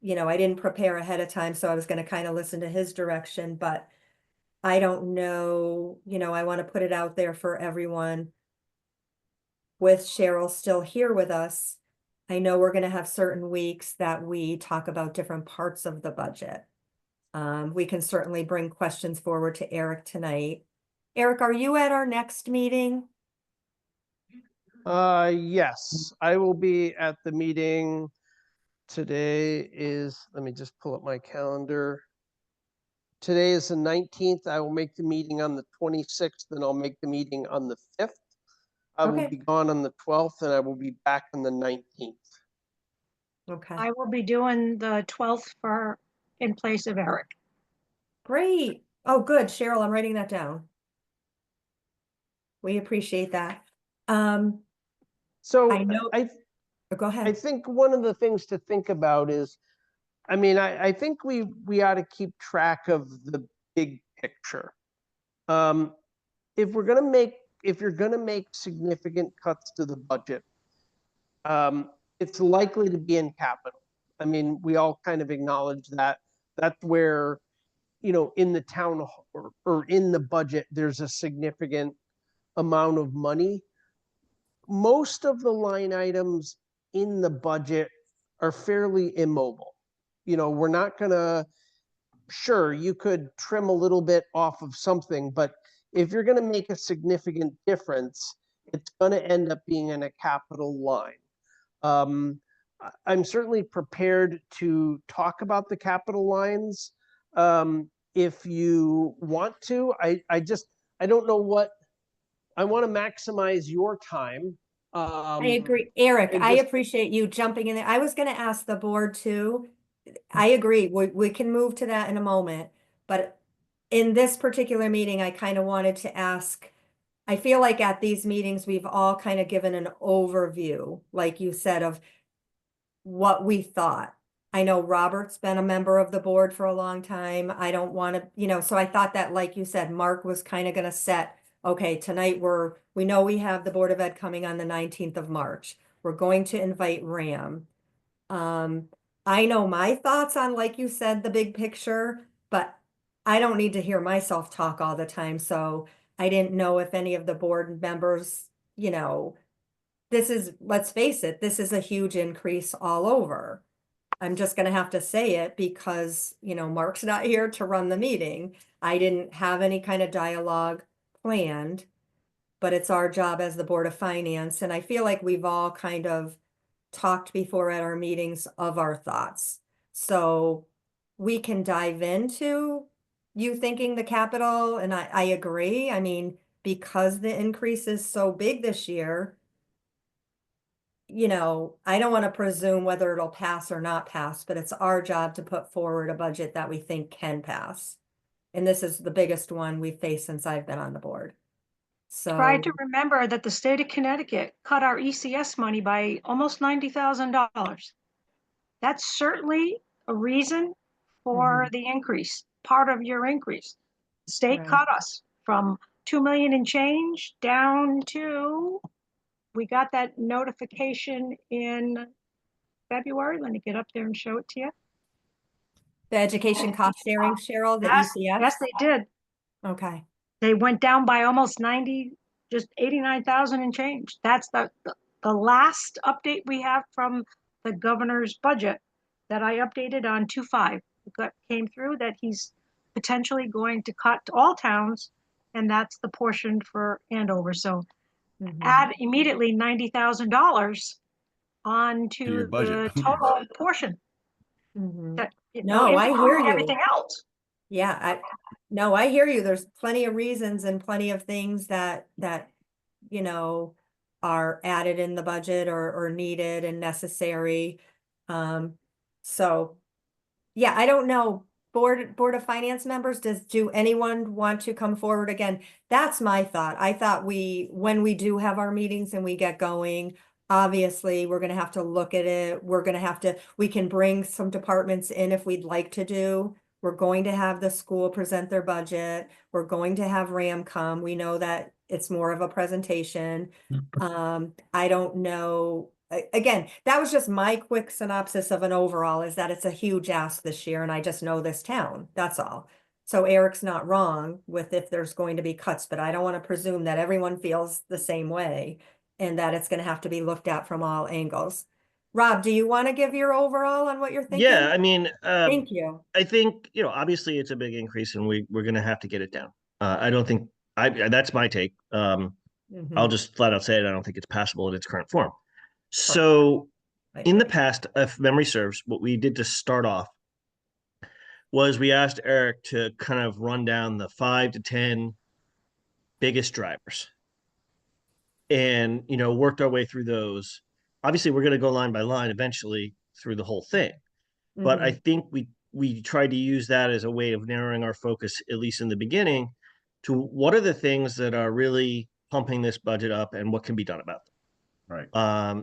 You know, I didn't prepare ahead of time, so I was going to kind of listen to his direction, but I don't know, you know, I want to put it out there for everyone. With Cheryl still here with us, I know we're going to have certain weeks that we talk about different parts of the budget. We can certainly bring questions forward to Eric tonight. Eric, are you at our next meeting? Yes, I will be at the meeting. Today is, let me just pull up my calendar. Today is the 19th. I will make the meeting on the 26th, and I'll make the meeting on the 5th. I will Okay. be gone on the 12th, and I will be back on the 19th. Okay, I will be doing the 12th in place of Eric. great. Oh, good. Cheryl, I'm writing that down. We appreciate that. So I know. Go I ahead. think one of the things to think about is, I mean, I think we ought to keep track of the big picture. If you're gonna make significant cuts to the budget, it's likely to be in capital. I mean, we all kind of acknowledge that. That's where, you know, in the town or in the budget, there's a significant amount of money. Most of the line items in the budget are fairly immobile. You know, we're not gonna, sure, you could trim a little bit off of something, but if you're gonna make a significant difference, it's gonna end up being in a capital line. I'm certainly prepared to talk about the capital lines if you want to. I don't know what I want to maximize your time. I agree. Eric, and I just- appreciate you jumping in there. I was gonna ask the board too. I agree. We can move to that in a moment, but in this particular meeting, I kind of wanted to ask, I feel like at these meetings, we've all kind of given an overview, like you said, of what we thought. I know Robert's been a member of the board for a long time. I don't want to, so I thought that, like you said, Mark was kind of going to set, okay, tonight we know we have the Board of Ed coming on the 19th of March. We're going to invite Ram. I know my thoughts on, like you said, the big picture, but I don't need to hear myself talk all the time. So I didn't know if any of the board members, let's face it, this is a huge increase all over. I'm just gonna have to say it because, Mark's not here to run the meeting. I didn't have any kind of dialogue planned, but it's our job as the Board of Finance, and I feel like we've all kind of talked before at our meetings of our thoughts. So we can dive into you thinking the capital, and I agree. I mean, because the increase is so big this year, I don't want to presume whether it'll pass or not pass, but it's our job to put forward a budget that we think can pass. And this is the biggest one we've faced since I've been on the board. Try So, to remember that the state of Connecticut cut our ECS money by almost $90,000. That's certainly a reason for the increase, part of your increase. The state Right. cut us from 2 million and change down to, we got that notification in February. Let me get up there and show it to you. the education cost sharing, Cheryl, the Yes, ECS? yes, they did. Okay. They went down by almost 90, just 89,000 and change. That's the last update we have from the governor's budget that I updated on 2/5. It came through that he's potentially going to cut all towns, and that's the portion for Andover. So add immediately $90,000 To onto your budget. the total portion. Mhm. That, No, I hear you. everything else. Yeah, I hear you. There's plenty of reasons and plenty of things that, are added in the budget or needed and necessary. So, yeah, I don't know. Board of Finance members, do anyone want to come forward again? That's my thought. I thought when we do have our meetings and we get going, obviously, we're gonna have to look at it. We can bring some departments in if we'd like to do. We're going to have the school present their budget. We're going to have RAM come. We know that it's more of a presentation. I don't know. Again, that was just my quick synopsis of an overall, is that it's a huge ask this year, and I just know this town. That's all. So Eric's not wrong with if there's going to be cuts, but I don't want to presume that everyone feels the same way and that it's going to have to be looked at from all angles. Rob, do you want to give your overall on what you're thinking? Yeah, I mean, Thank you. I think, obviously it's a big increase and we're going to have to get it down. I don't think that's my take. Mhm. I'll just flat out say it. I don't think it's passable in its current form. So in the past, if memory serves, what we did to start off was we asked Eric to kind of run down the 5 to 10 biggest drivers and, worked our way through those. Obviously, we're going to go line by line eventually through the whole thing. But I think we tried to use that as a way of narrowing our focus, at least in the beginning, to what are the things that are really pumping this budget up and what can be done about them. Right.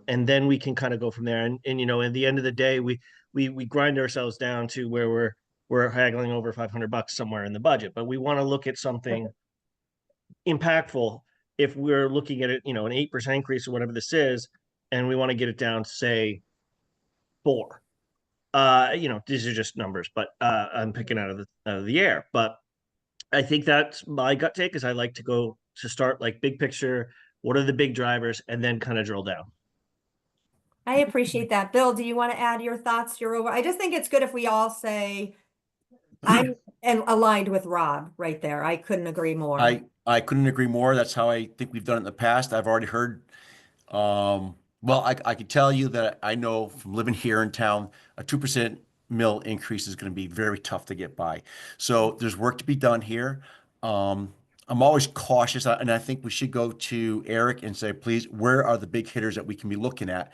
And then we can kind of go from there. And at the end of the day, we grind ourselves down to where we're haggling over $500 somewhere in the budget. But we want to look at something impactful if we're looking at it, an 8% increase or whatever this is, and we want to get it down to say 4. These are just numbers, but I'm picking out of the air. But I think that's my gut take, is I like to start like big picture. What are the big drivers, and then kind of drill down. I appreciate that. Bill, do you want to add your thoughts? I just think it's good if we all say, I'm aligned with Rob right there. I couldn't agree more. I couldn't agree more. That's how I think we've done it in the past. I've already heard, well, I could tell you that I know from living here in town, a 2% mill increase is going to be very tough to get by. So there's work to be done here. I'm always cautious, and I think we should go to Eric and say, please, where are the big hitters that we can be looking at?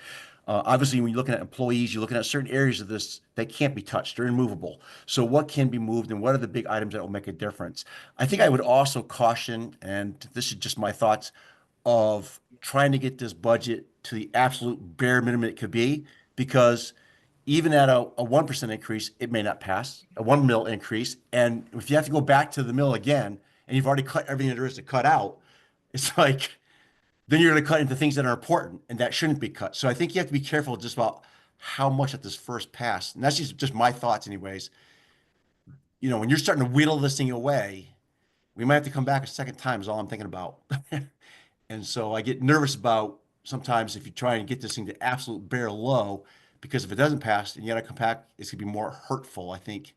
Obviously, when you're looking at employees, you're looking at certain areas of this that can't be touched, they're immovable. So what can be moved and what are the big items that will make a difference? I think I would also caution, and this is just my thoughts, of trying to get this budget to the absolute bare minimum it could be, because even at a 1% increase, it may not pass, a 1 mil increase. And if you have to go back to the mill again, and you've already cut everything there is to cut out, it's like, then you're going to cut into things that are important and that shouldn't be cut. So I think you have to be careful just about how much at this first pass. And that's just my thoughts anyways. You know, when you're starting to whittle this thing away, we might have to come back a second time is all I'm thinking about. And so I get nervous about sometimes if you try and get this thing to absolute bare low, because if it doesn't pass and you got to come back, it's gonna be more hurtful, I think.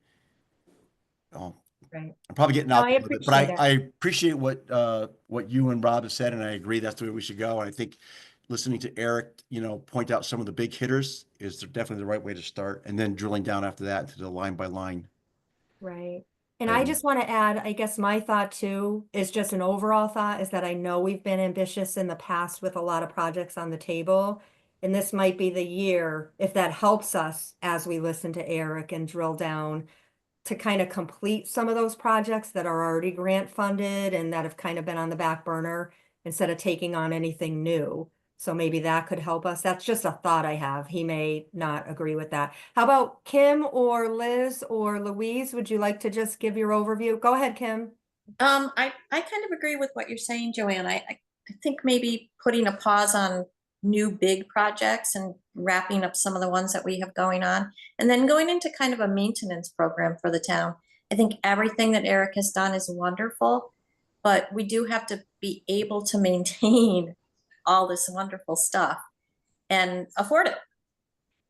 Um, Right. I'm probably getting No, out I there with it, but appreciate I it. appreciate what you and Rob have said, and I agree that's the way we should go. And I think listening to Eric, you know, point out some of the big hitters is definitely the right way to start, and then drilling down after that to the line by line. Right. And I item. just want to add, I guess my thought too is just an overall thought is that I know we've been ambitious in the past with a lot of projects on the table. And this might be the year, if that helps us as we listen to Eric and drill down to kind of complete some of those projects that are already grant funded and that have kind of been on the back burner instead of taking on anything new. So maybe that could help us. That's just a thought I have. He may not agree with that. How about Kim or Liz or Louise? Would you like to just give your overview? Go ahead, Kim. I kind of agree with what you're saying, Joanne. I think maybe putting a pause on new big projects and wrapping up some of the ones that we have going on, and then going into kind of a maintenance program for the town. I think everything that Eric has done is wonderful, but we do have to be able to maintain all this wonderful stuff and afford it.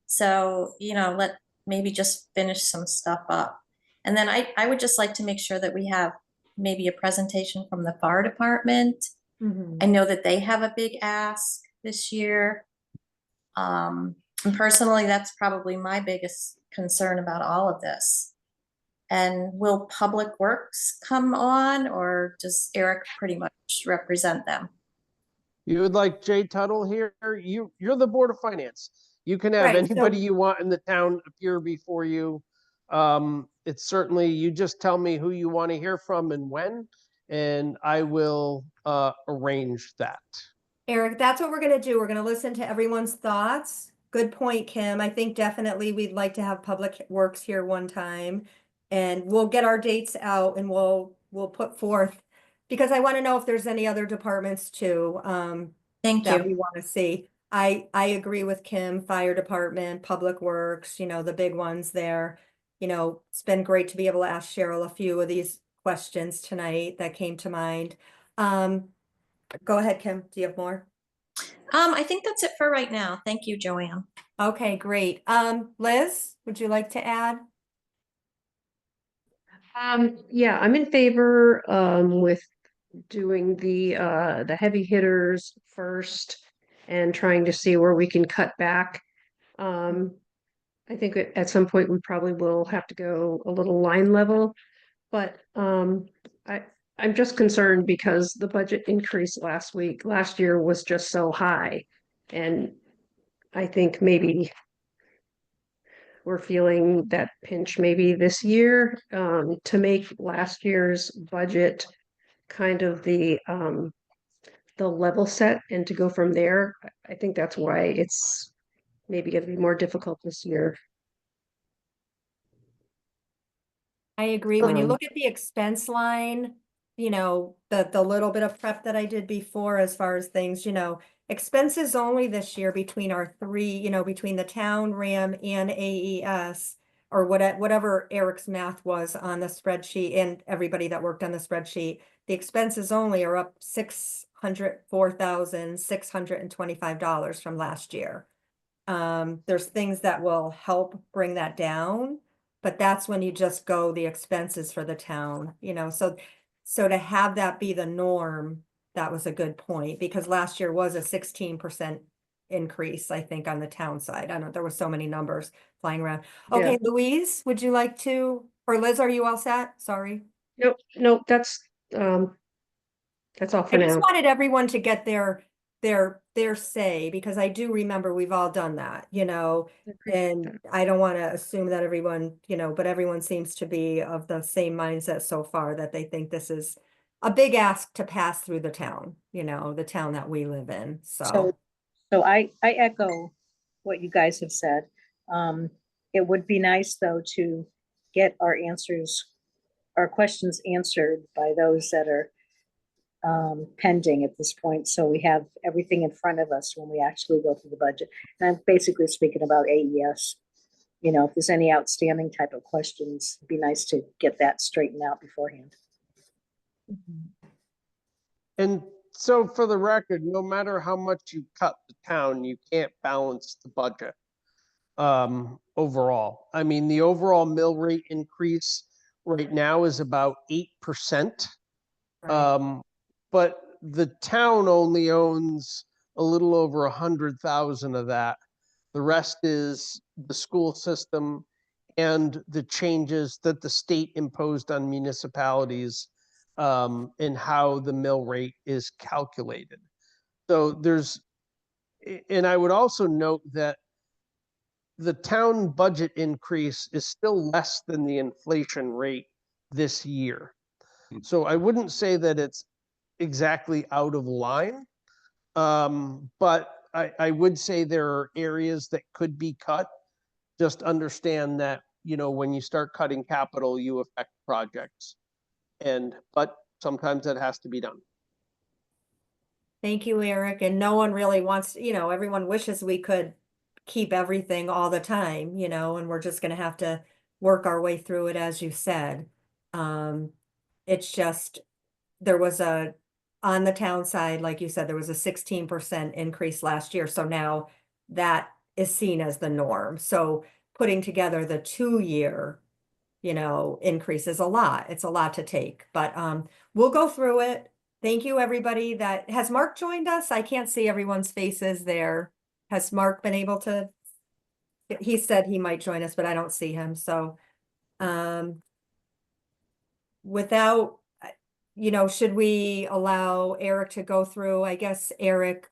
So, you know, let maybe just finish some stuff up. And then I would just like to make sure that we have maybe a presentation from the fire department. I know that they have a big ask this year. And personally, that's probably my biggest concern about all of this. And will Public Works come on, or does Eric pretty much represent them? You would like Jay Tuttle here? You're the Board of Finance. You can have Right, anybody so- you want in the town appear before you. It's certainly, you just tell me who you want to hear from and when, and I will arrange that. Eric, that's what we're gonna do. We're gonna listen to everyone's thoughts. Good point, Kim. I think definitely we'd like to have Public Works here one time. And we'll get our dates out and we'll put forth, because I want to know if there's any other departments too, Thank that we you. want to see. I agree with Kim, Fire Department, Public Works, you know, the big ones there. You know, it's been great to be able to ask Cheryl a few of these questions tonight that came to mind. Go ahead, Kim. Do you have more? I think that's it for right now. Thank you, Joanne. Okay, great. Liz, would you like to add? Yeah, I'm in favor, with doing the heavy hitters first and trying to see where we can cut back. I think at some point we probably will have to go a little line level, but, I'm just concerned because the budget increase last year was just so high. And I think maybe we're feeling that pinch maybe this year, to make last year's budget kind of the level set and to go from there. I think that's why it's maybe going to be more difficult this year. I agree. When you Um, look at the expense line, you know, the little bit of prep that I did before as far as things, you know, expenses only this year between our three, you know, between the town, RAM and AES, or whatever Eric's math was on the spreadsheet and everybody that worked on the spreadsheet, the expenses only are up $604,625 from last year. There's things that will help bring that down, but that's when you just go the expenses for the town, you know, so to have that be the norm, that was a good point, because last year was a 16% increase, I think, on the town side. I don't, there were so many numbers flying around. Yeah. Okay, Louise, would you like to, or Liz, are you all set? Sorry. Nope, that's, um, That's all for I just now. wanted everyone to get their say, because I do remember we've all done that, you know, and I don't want to assume that everyone, you know, but everyone seems to be of the same mindset so far, that they think this is a big ask to pass through the town, you know, the town that we live in, so. So I echo what you guys have said. It would be nice, though, to get our questions answered by those that are pending at this point, so we have everything in front of us when we actually go through the budget. And I'm basically speaking about AES. You know, if there's any outstanding type of questions, it'd be nice to get that straightened out beforehand. And so for the record, no matter how much you cut the town, you can't balance the budget overall. I mean, the overall mill rate increase right now is about 8%. Right. But the town only owns a little over 100,000 of that. The rest is the school system and the changes that the state imposed on municipalities and how the mill rate is calculated. So and I would also note that the town budget increase is still less than the inflation rate this year. So I wouldn't say that it's exactly out of line. But I would say there are areas that could be cut. Just understand that, you know, when you start cutting capital, you affect projects. But sometimes that has to be done. Thank you, Eric. And no one really wants, you know, everyone wishes we could keep everything all the time, you know, and we're just gonna have to work our way through it, as you said. It's just, there was on the town side, like you said, there was a 16% increase last year. So now that is seen as the norm. So putting together the 2-year, you know, increase is a lot. It's a lot to take, but we'll go through it. Thank you, everybody. Has Mark joined us? I can't see everyone's faces there. Has Mark been able to? He said he might join us, but I don't see him. So without, you know, should we allow Eric to go through? I guess, Eric,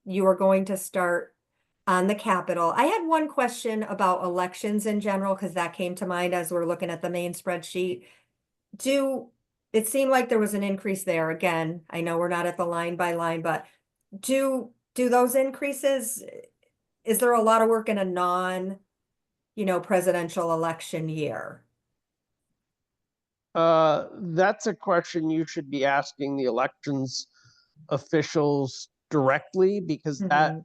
you are going to start on the Capitol. I had one question about elections in general, because that came to mind as we're looking at the main spreadsheet. It seemed like there was an increase there. Again, I know we're not at the line by line, but do those increases, is there a lot of work in a non, you know, presidential election year? That's a question you should be asking the elections officials directly, because that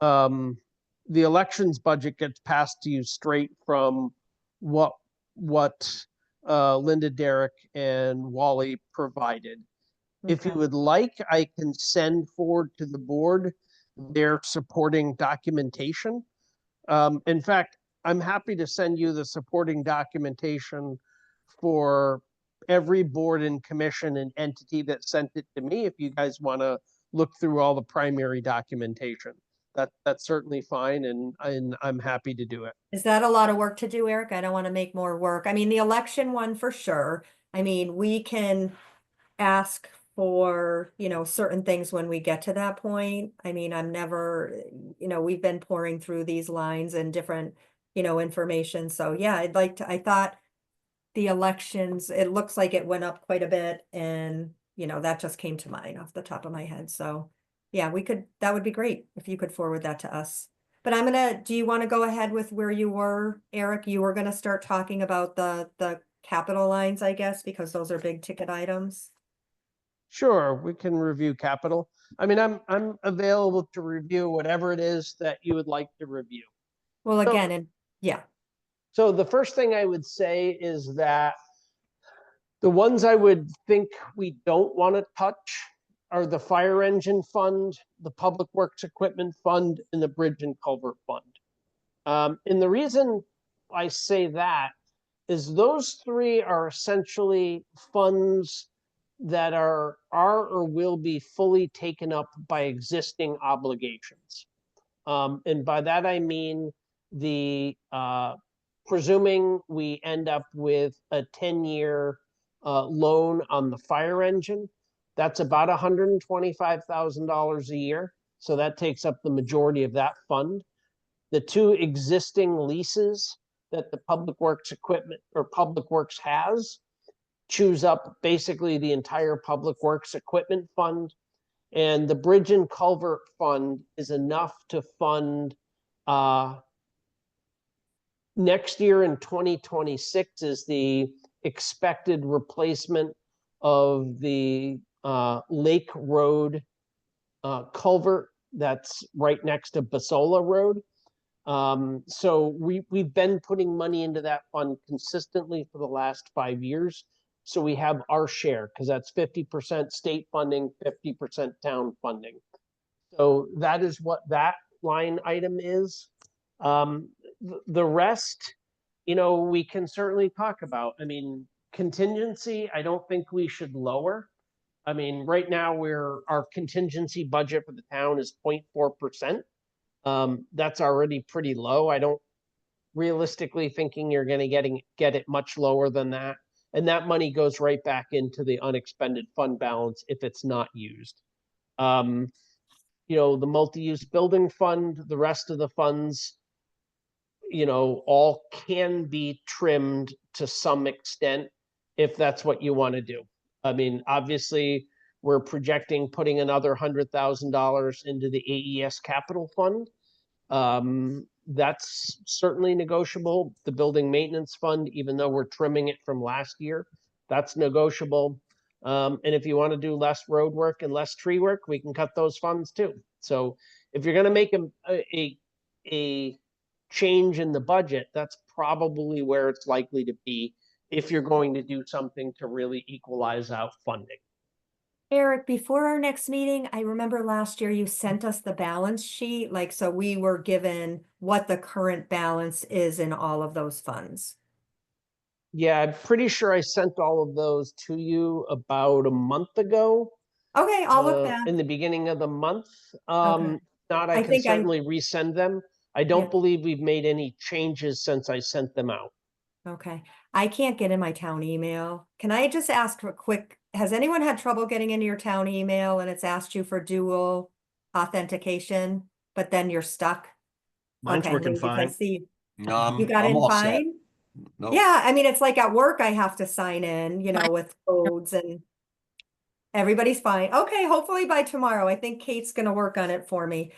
the elections budget gets passed to you straight from what Linda, Derek, and Wally provided. If you would like, I can send forward to the board their supporting documentation. In fact, I'm happy to send you the supporting documentation for every board and commission and entity that sent it to me. If you guys want to look through all the primary documentation, that's certainly fine, and I'm happy to do it. Is that a lot of work to do, Eric? I don't want to make more work. I mean, the election one for sure. I mean, we can ask for, you know, certain things when we get to that point. I mean, I'm never, you know, we've been pouring through these lines and different, you know, information. So yeah, I thought the elections, it looks like it went up quite a bit, and, you know, that just came to mind off the top of my head. So yeah, that would be great if you could forward that to us. But do you want to go ahead with where you were, Eric? You were going to start talking about the capital lines, I guess, because those are big ticket items. Sure, we can review capital. I mean, I'm available to review whatever it is that you would like to review. Well, again, yeah. So the first thing I would say is that the ones I would think we don't want to touch are the fire engine fund, the public works equipment fund, and the bridge and culvert fund. And the reason I say that is those three are essentially funds that are or will be fully taken up by existing obligations. And by that I mean presuming we end up with a 10-year loan on the fire engine, That's about $125,000 a year. So that takes up the majority of that fund. The two existing leases that the Public Works equipment or Public Works has chews up basically the entire Public Works equipment fund. And the Bridge and Culvert Fund is enough to fund next year in 2026 is the expected replacement of the Lake Road culvert that's right next to Basola Road. So we've been putting money into that fund consistently for the last 5 years. So we have our share because that's 50% state funding, 50% town funding. So that is what that line item is. The rest, we can certainly talk about. I mean, contingency, I don't think we should lower. I mean, right now our contingency budget for the town is 0.4%. That's already pretty low. I don't realistically thinking you're going to get it much lower than that. And that money goes right back into the unexpended fund balance if it's not used. The multi-use building fund, the rest of the funds, all can be trimmed to some extent if that's what you want to do. I mean, obviously, we're projecting putting another $100,000 into the AES capital fund. That's certainly negotiable. The building maintenance fund, even though we're trimming it from last year, that's negotiable. And if you want to do less road work and less tree work, we can cut those funds too. So if you're going to make a change in the budget, that's probably where it's likely to be if you're going to do something to really equalize out funding. Eric, before our next meeting, I remember last year you sent us the balance sheet, so we were given what the current balance is in all of those funds. Yeah, I'm pretty sure I sent all of those to you about a month ago. Okay, I'll look back. In the beginning of the month. Okay. Not, I can certainly resend them. I don't believe we've made any changes since I sent them out. Okay. I can't get in my town email. Can I just ask a quick, has anyone had trouble getting into your town email and it's asked you for dual authentication, but then you're stuck? Mine's working fine. See, No, you got I'm in all set. fine? No. Yeah, I mean, it's like at work, I have to sign in, with codes and everybody's fine. Okay, hopefully by tomorrow. I think Kate's gonna work on it for me.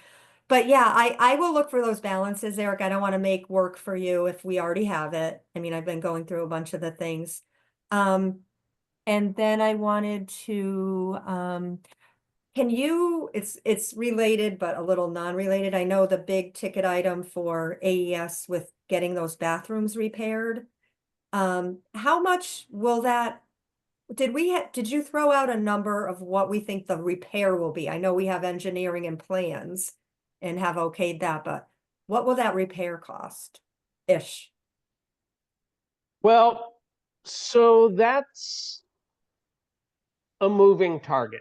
But yeah, I will look for those balances, Eric. I don't want to make work for you if we already have it. I mean, I've been going through a bunch of the things. And then I wanted to, it's related, but a little non-related. I know the big ticket item for AES with getting those bathrooms repaired. How much will that, did you throw out a number of what we think the repair will be? I know we have engineering and plans and have okayed that, but what will that repair cost-ish? Well, so that's a moving target.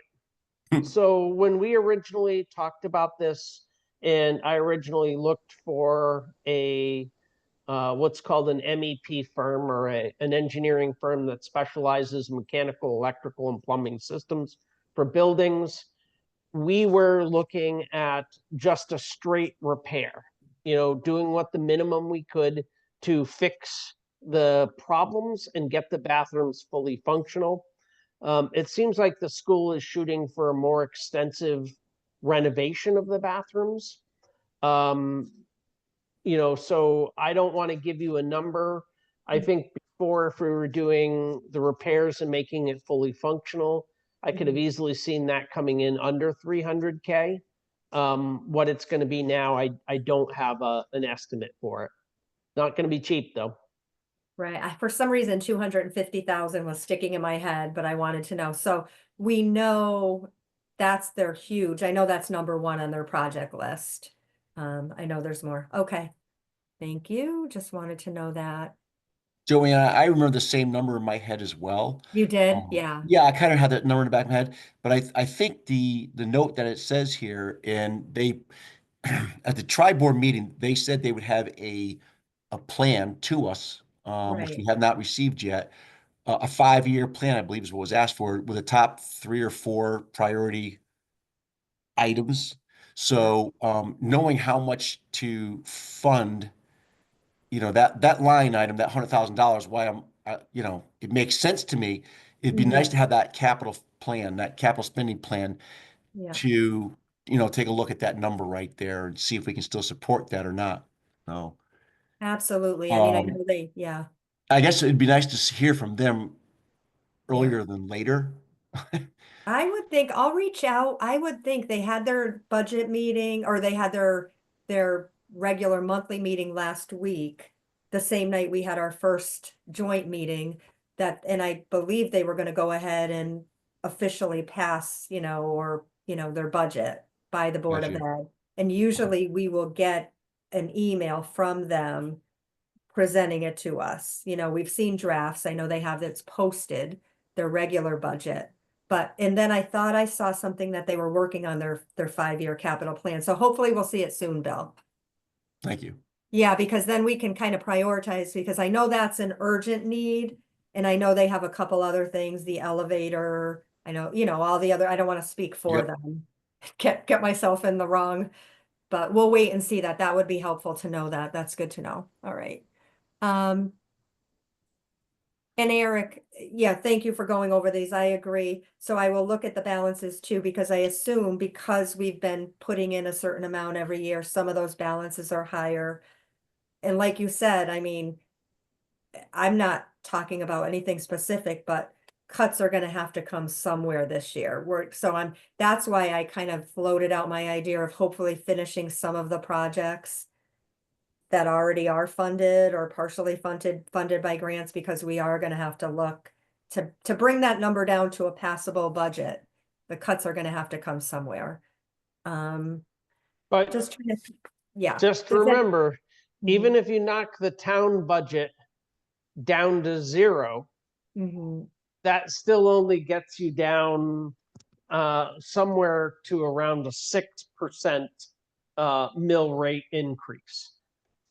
So when we originally talked about this, and I originally looked for a what's called an MEP firm or an engineering firm that specializes in mechanical, electrical, and plumbing systems for buildings, we were looking at just a straight repair, doing what the minimum we could to fix the problems and get the bathrooms fully functional. It seems like the school is shooting for a more extensive renovation of the bathrooms. So I don't want to give you a number. I think before, if we were doing the repairs and making it fully functional, I could have easily seen that coming in under 300K. What it's going to be now, I don't have an estimate for it. Not going to be cheap though. Right. For some reason, 250,000 was sticking in my head, but I wanted to know. So we know they're huge. I know that's number one on their project list. I know there's more. Okay. Thank you. Just wanted to know that. Joanna, I remember the same number in my head as well. You did? Yeah. Yeah, I kind of had that number in the back of my head, but I think the note that it says here, and they at the tri-board meeting, they said they would have a plan to us, which we Right. have not received yet, a 5-year plan, I believe is what was asked for, with the top 3 or 4 priority items. So, knowing how much to fund, that line item, that $100,000, why it makes sense to me. It'd be nice to have that capital plan, that capital spending plan Yeah, to, take a look at that number right there and see if we can still support that or not. So, absolutely. I mean, I um, know yeah, I guess it'd be nice to hear from them yeah. earlier than later. I would think I'll reach out. I would think they had their budget meeting or they had their regular monthly meeting last week, the same night we had our first joint meeting and I believe they were going to go ahead and officially pass, their budget by the Board Got of you. Ed. And usually we will get an email from them presenting it to us. We've seen drafts. I know they have it's posted, their regular budget. And then I thought I saw something that they were working on their 5-year capital plan. So hopefully we'll see it soon, Bill. Thank you. Yeah, because then we can kind of prioritize because I know that's an urgent need. And I know they have a couple other things, the elevator, I know, all the other, I don't want to speak for Yep. them. Get myself in the wrong, but we'll wait and see that. That would be helpful to know that. That's good to know. All right. And Eric, yeah, thank you for going over these. I agree. So I will look at the balances too, because I assume because we've been putting in a certain amount every year, some of those balances are higher. And like you said, I mean, I'm not talking about anything specific, but cuts are gonna have to come somewhere this year. That's why I kind of floated out my idea of hopefully finishing some of the projects that already are funded or partially funded by grants, because we are gonna have to look to bring that number down to a passable budget. The cuts are gonna have to come somewhere. But Just trying to, yeah. just Does that- remember, even if you knock the town budget down to 0, Mhm. that still only gets you down somewhere to around a 6% mill rate increase.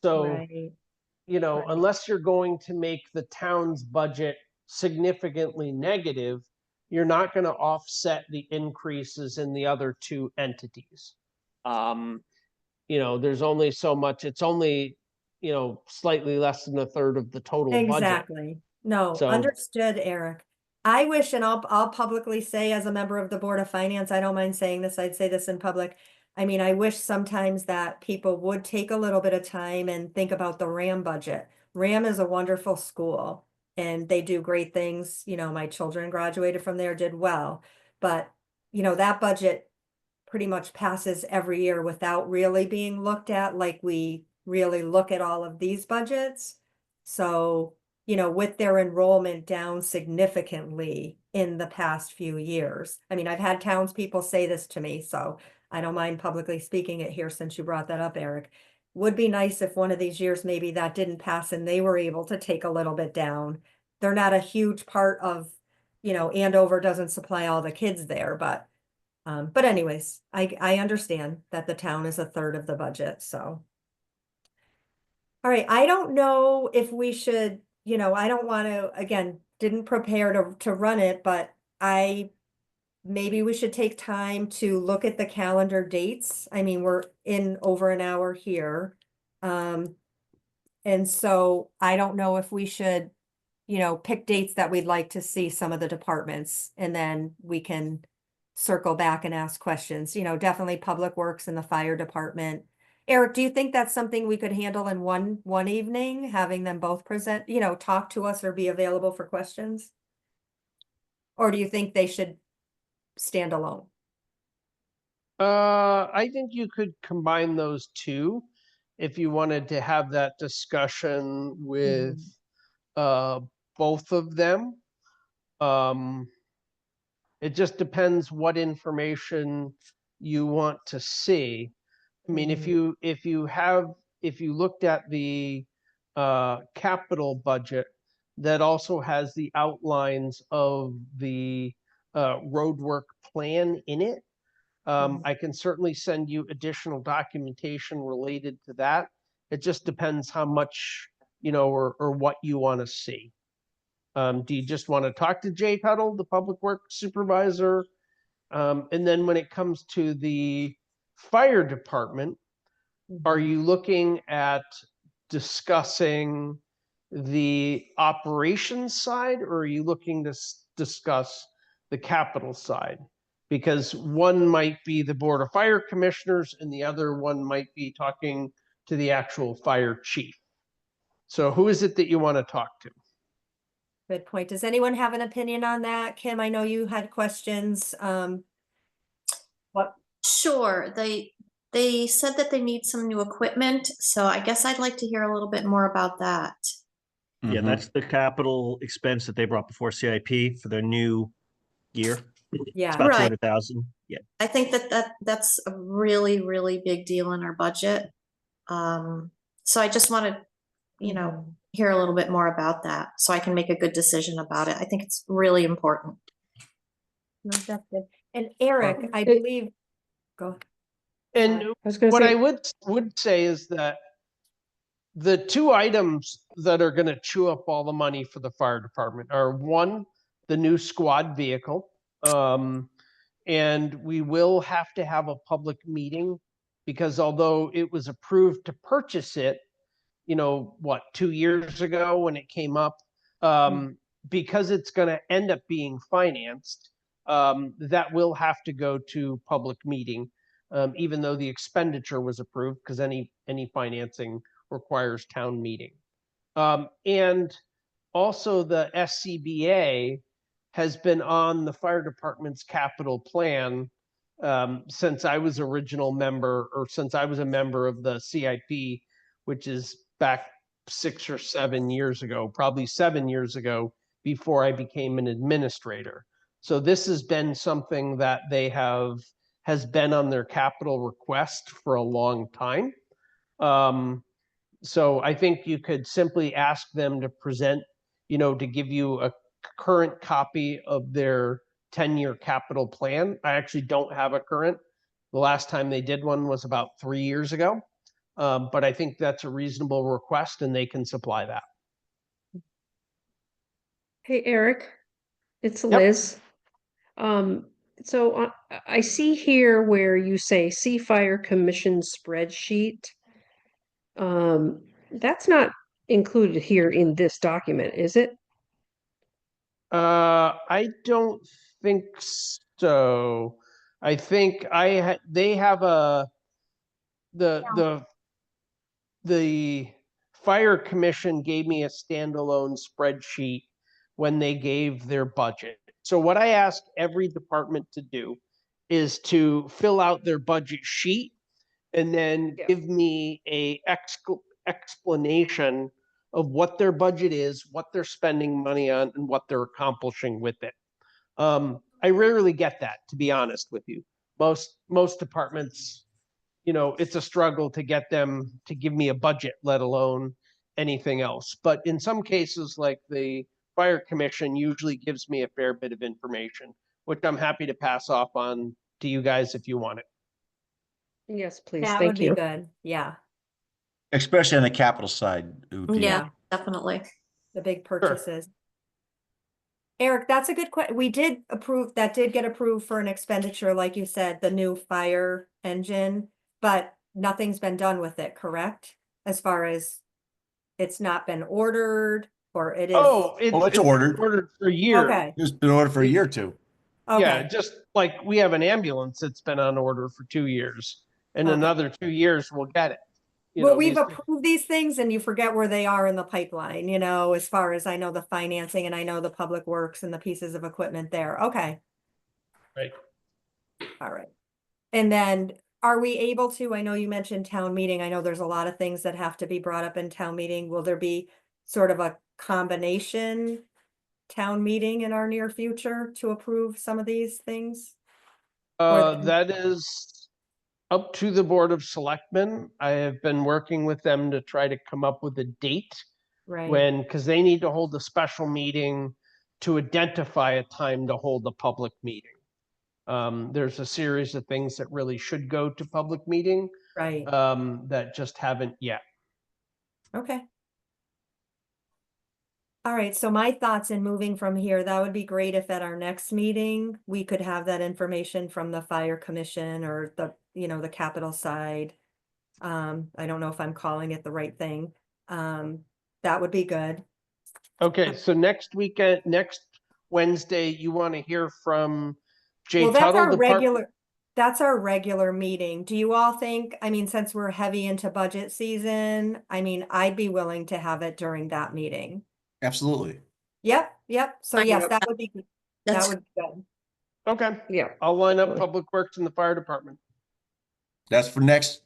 So, Right, right. unless you're going to make the town's budget significantly negative, you're not going to offset the increases in the other 2 entities. There's only so much, it's only, slightly less than a third of the total budget. Exactly. No, So- understood, Eric. I wish, and I'll publicly say as a member of the Board of Finance, I don't mind saying this, I'd say this in public. I mean, I wish sometimes that people would take a little bit of time and think about the RAM budget. RAM is a wonderful school and they do great things. My children graduated from there, did well. But, that budget pretty much passes every year without really being looked at like we really look at all of these budgets. So, with their enrollment down significantly in the past few years. I mean, I've had townspeople say this to me, so I don't mind publicly speaking it here since you brought that up, Eric. Would be nice if one of these years maybe that didn't pass and they were able to take a little bit down. They're not a huge part of, Andover doesn't supply all the kids there, but anyways, I understand that the town is a third of the budget, so. All right, I don't know if we should, I don't want to, again, didn't prepare to run it, but maybe we should take time to look at the calendar dates. I mean, we're in over an hour here. And so I don't know if we should, pick dates that we'd like to see some of the departments, and then we can circle back and ask questions, definitely Public Works and the fire department. Eric, do you think that's something we could handle in one evening, having them both present, talk to us or be available for questions? Or do you think they should stand alone? I think you could combine those 2 if you wanted to have that discussion with both of them. It just depends what information you want to see. I mean, if you looked at the capital budget, that also has the outlines of the roadwork plan in it. I can certainly send you additional documentation related to that. It just depends how much, or what you want to see. Do you just want to talk to Jay Tuttle, the public works supervisor? And then when it comes to the fire department, are you looking at discussing the operations side, or are you looking to discuss the capital side? Because one might be the Board of Fire Commissioners and the other one might be talking to the actual fire chief. So who is it that you want to talk to? Good point. Does anyone have an opinion on that? Kim, I know you had questions. What? Sure, they said that they need some new equipment, so I guess I'd like to hear a little bit more about that. Yeah, Mhm. that's the capital expense that they brought before CIP for their new year. It's Yeah, about Right. 200,000. Yeah. I think that's a really, really big deal in our budget. So I just wanted, you know, hear a little bit more about that so I can make a good decision about it. I think it's really important. no, that's good. And Eric, I It- believe, go. And I was gonna what say, I would say is that the two items that are going to chew up all the money for the fire department are, one, the new squad vehicle. And we will have to have a public meeting because although it was approved to purchase it, you know, what, 2 years ago when it came up, because it's going to end up being financed, that will have to go to public meeting, even though the expenditure was approved, because any financing requires town meeting. And also the SCBA has been on the fire department's capital plan since I was original member, or since I was a member of the CIP, which is back 6 or 7 years ago, probably 7 years ago, before I became an administrator. So this has been something that has been on their capital request for a long time. So I think you could simply ask them to present, you know, to give you a current copy of their 10-year capital plan. I actually don't have a current. The last time they did one was about 3 years ago. But I think that's a reasonable request and they can supply that. hey, Eric, it's Yep. Liz. So I see here where you say see fire commission spreadsheet. That's not included here in this document, is it? I don't think so. I think they have the fire commission gave me a standalone spreadsheet when they gave their budget. So what I ask every department to do is to fill out their budget sheet and then Yeah. give me a explanation of what their budget is, what they're spending money on, and what they're accomplishing with it. I rarely get that, to be honest with you. Most departments, you know, it's a struggle to get them to give me a budget, let alone anything else. But in some cases, like the fire commission usually gives me a fair bit of information, which I'm happy to pass off on to you guys if you want it. Yes, please. That would Thank be you. good. Yeah, Especially on the capital side, it would be. Yeah, definitely. the big purchases. Eric, that's a good question. We did approve, that did get approved for an expenditure, like you said, the new fire engine, but nothing's been done with it, correct? As far as it's not been ordered or it is. Oh, it's ordered. Ordered for years. Okay, It's been ordered for a year or two. Yeah, okay, just like we have an ambulance that's been on order for 2 years. In Okay. another 2 years, we'll get it. You well, know, we've these- approved these things and you forget where they are in the pipeline, you know, as far as I know the financing and I know the public works and the pieces of equipment there, okay. Right. All right. And then are we able to, I know you mentioned town meeting, I know there's a lot of things that have to be brought up in town meeting. Will there be sort of a combination town meeting in our near future to approve some of these things? That is up to the Board of Selectmen. I have been working with them to try to come up with a date Right, because they need to hold a special meeting to identify a time to hold a public meeting. There's a series of things that really should go to public meeting right, that just haven't yet. okay. All right, so my thoughts in moving from here, that would be great if at our next meeting, we could have that information from the fire commission or the, the capital side. I don't know if I'm calling it the right thing. That would be good. Okay, so next weekend, next Wednesday, you want to hear from Jay Well, that's Tuttle, our Department. that's our regular meeting. Do you all think, I mean, since we're heavy into budget season, I mean, I'd be willing to have it during that meeting. Absolutely. Yep, yep. So Fine. yes, that would be, that That's would be good. Okay, Yeah. I'll line up Public Works and the Fire Department. That's for next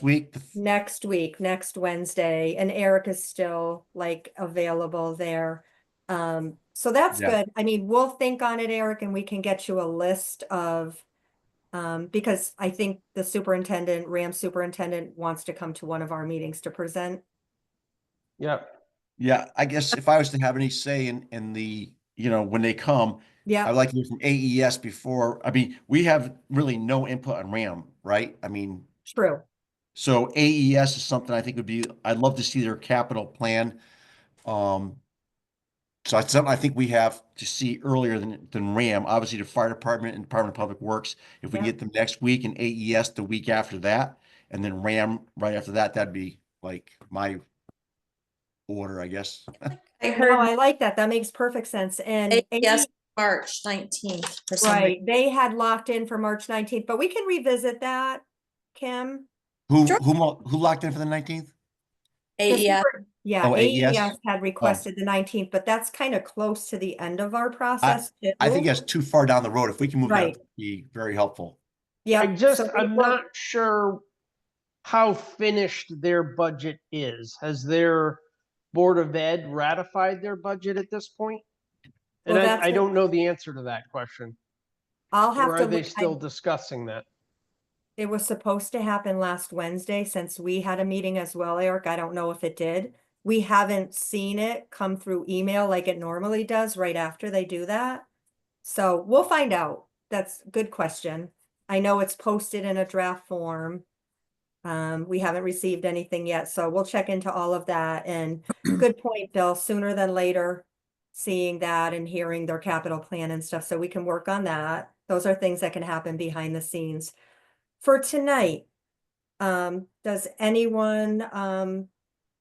week. Next week, next Wednesday, and Eric is still like available there. So that's Yeah. good. I mean, we'll think on it, Eric, and we can get you a list of, because I think the superintendent, Ram superintendent wants to come to one of our meetings to present. Yeah. Yeah, I guess if I was to have any say in the, when they come, Yeah, I'd like to hear from AES before. I mean, we have really no input on RAM, right? I mean, true. so AES is something I think I'd love to see their capital plan. So it's something I think we have to see earlier than RAM. Obviously, the fire department and Department of Public Works, if we can Yeah. get them next week, and AES the week after that, and then RAM right after that, that'd be like my order, I guess. I No, heard I like that. That makes perfect sense. And yes, March 19th for some right, they had locked in for March 19th, but we can revisit that, Kim. Who locked in for the 19th? The AES. super- Yeah, Oh, AES? AES had requested the 19th, but that's kind of close to the end of our process I think too. that's too far down the road. If we can move that, Right. up, it'd be very helpful. Yeah. I'm not sure how finished their budget is. Has their Board of Ed ratified their budget at this point? And Well, that's I what- don't know the answer to that question. I'll have Or to are they look. still discussing that? It was supposed to happen last Wednesday since we had a meeting as well, Eric. I don't know if it did. We haven't seen it come through email like it normally does right after they do that. So we'll find out. That's a good question. I know it's posted in a draft form. We haven't received anything yet, so we'll check into all of that. And good point, Bill, sooner than later, seeing that and hearing their capital plan and stuff, so we can work on that. Those are things that can happen behind the scenes. For tonight, does anyone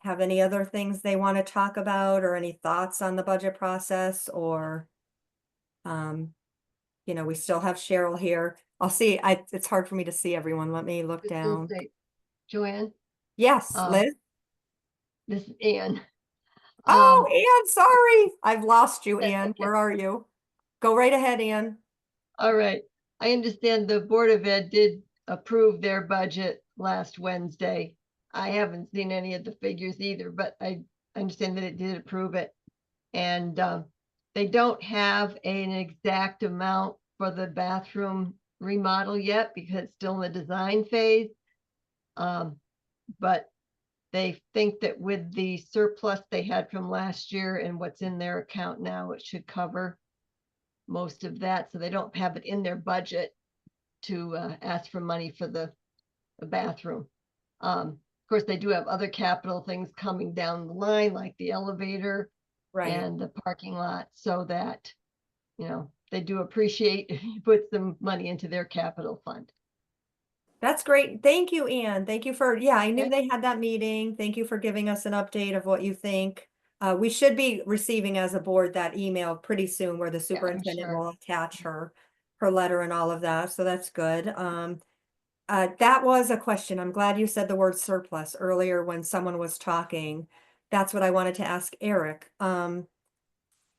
have any other things they want to talk about or any thoughts on the budget process or we still have Cheryl here. I'll see. It's hard for me to see everyone. Let me look down. Joanne, Yes, Liz. this is Ann. Oh, Ann, sorry. I've lost you, That's Ann. okay. Where are you? Go right ahead, Ann. All right. I understand the Board of Ed did approve their budget last Wednesday. I haven't seen any of the figures either, but I understand that it did approve it. And they don't have an exact amount for the bathroom remodel yet because it's still in the design phase. But they think that with the surplus they had from last year and what's in their account now, it should cover most of that. So they don't have it in their budget to ask for money for the bathroom. Of course, they do have other capital things coming down the line, like the elevator and the parking lot, so that, they do appreciate if you put some money into their capital fund. That's great. Thank you, Ann. Thank you for, I knew they had that meeting. Thank you for giving us an update of what you think. We should be receiving as a board that email pretty soon where the superintendent sure. will attach her letter and all of that. So that's good. That was a question. I'm glad you said the word surplus earlier when someone was talking. That's what I wanted to ask Eric.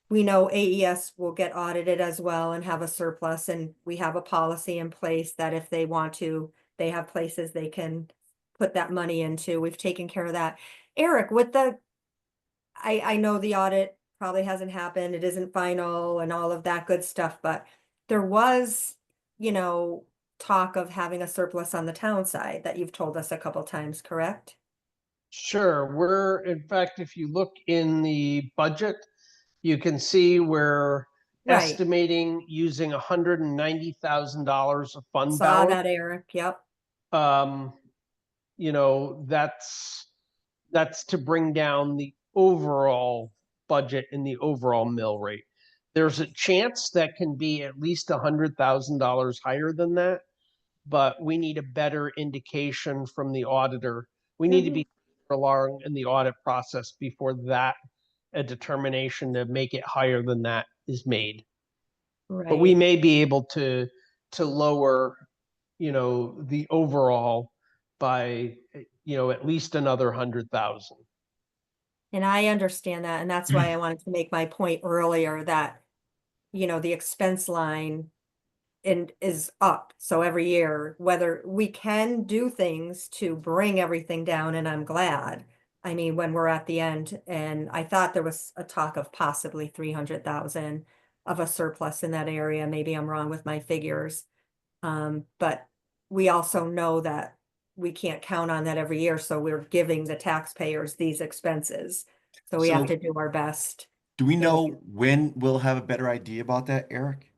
We know AES will get audited as well and have a surplus, and we have a policy in place that if they want to, they have places they can put that money into. We've taken care of that. Eric, with I know the audit probably hasn't happened. It isn't final and all of that good stuff, but there was, talk of having a surplus on the town side that you've told us a couple times, correct? Sure. In fact, if you look in the budget, you can see we're estimating using $190,000 of fund Saw balance. that, Eric. Yep. That's to bring down the overall budget in the overall mill rate. There's a chance that can be at least $100,000 higher than that, but we need a better indication from the auditor. We need to be along in the audit process before that a determination to make it higher than that is made. But we Right. may be able to lower, the overall by, at least another 100,000. And I understand that, and that's why I wanted to make my point earlier that, the expense line is up. So every year, whether we can do things to bring everything down, and I'm glad. I mean, when we're at the end, and I thought there was a talk of possibly 300,000 of a surplus in that area. Maybe I'm wrong with my figures. But we also know that we can't count on that every year, so we're giving the taxpayers these expenses. So we have So- to do our best. Do we in know the- when we'll have a better idea about that, Eric?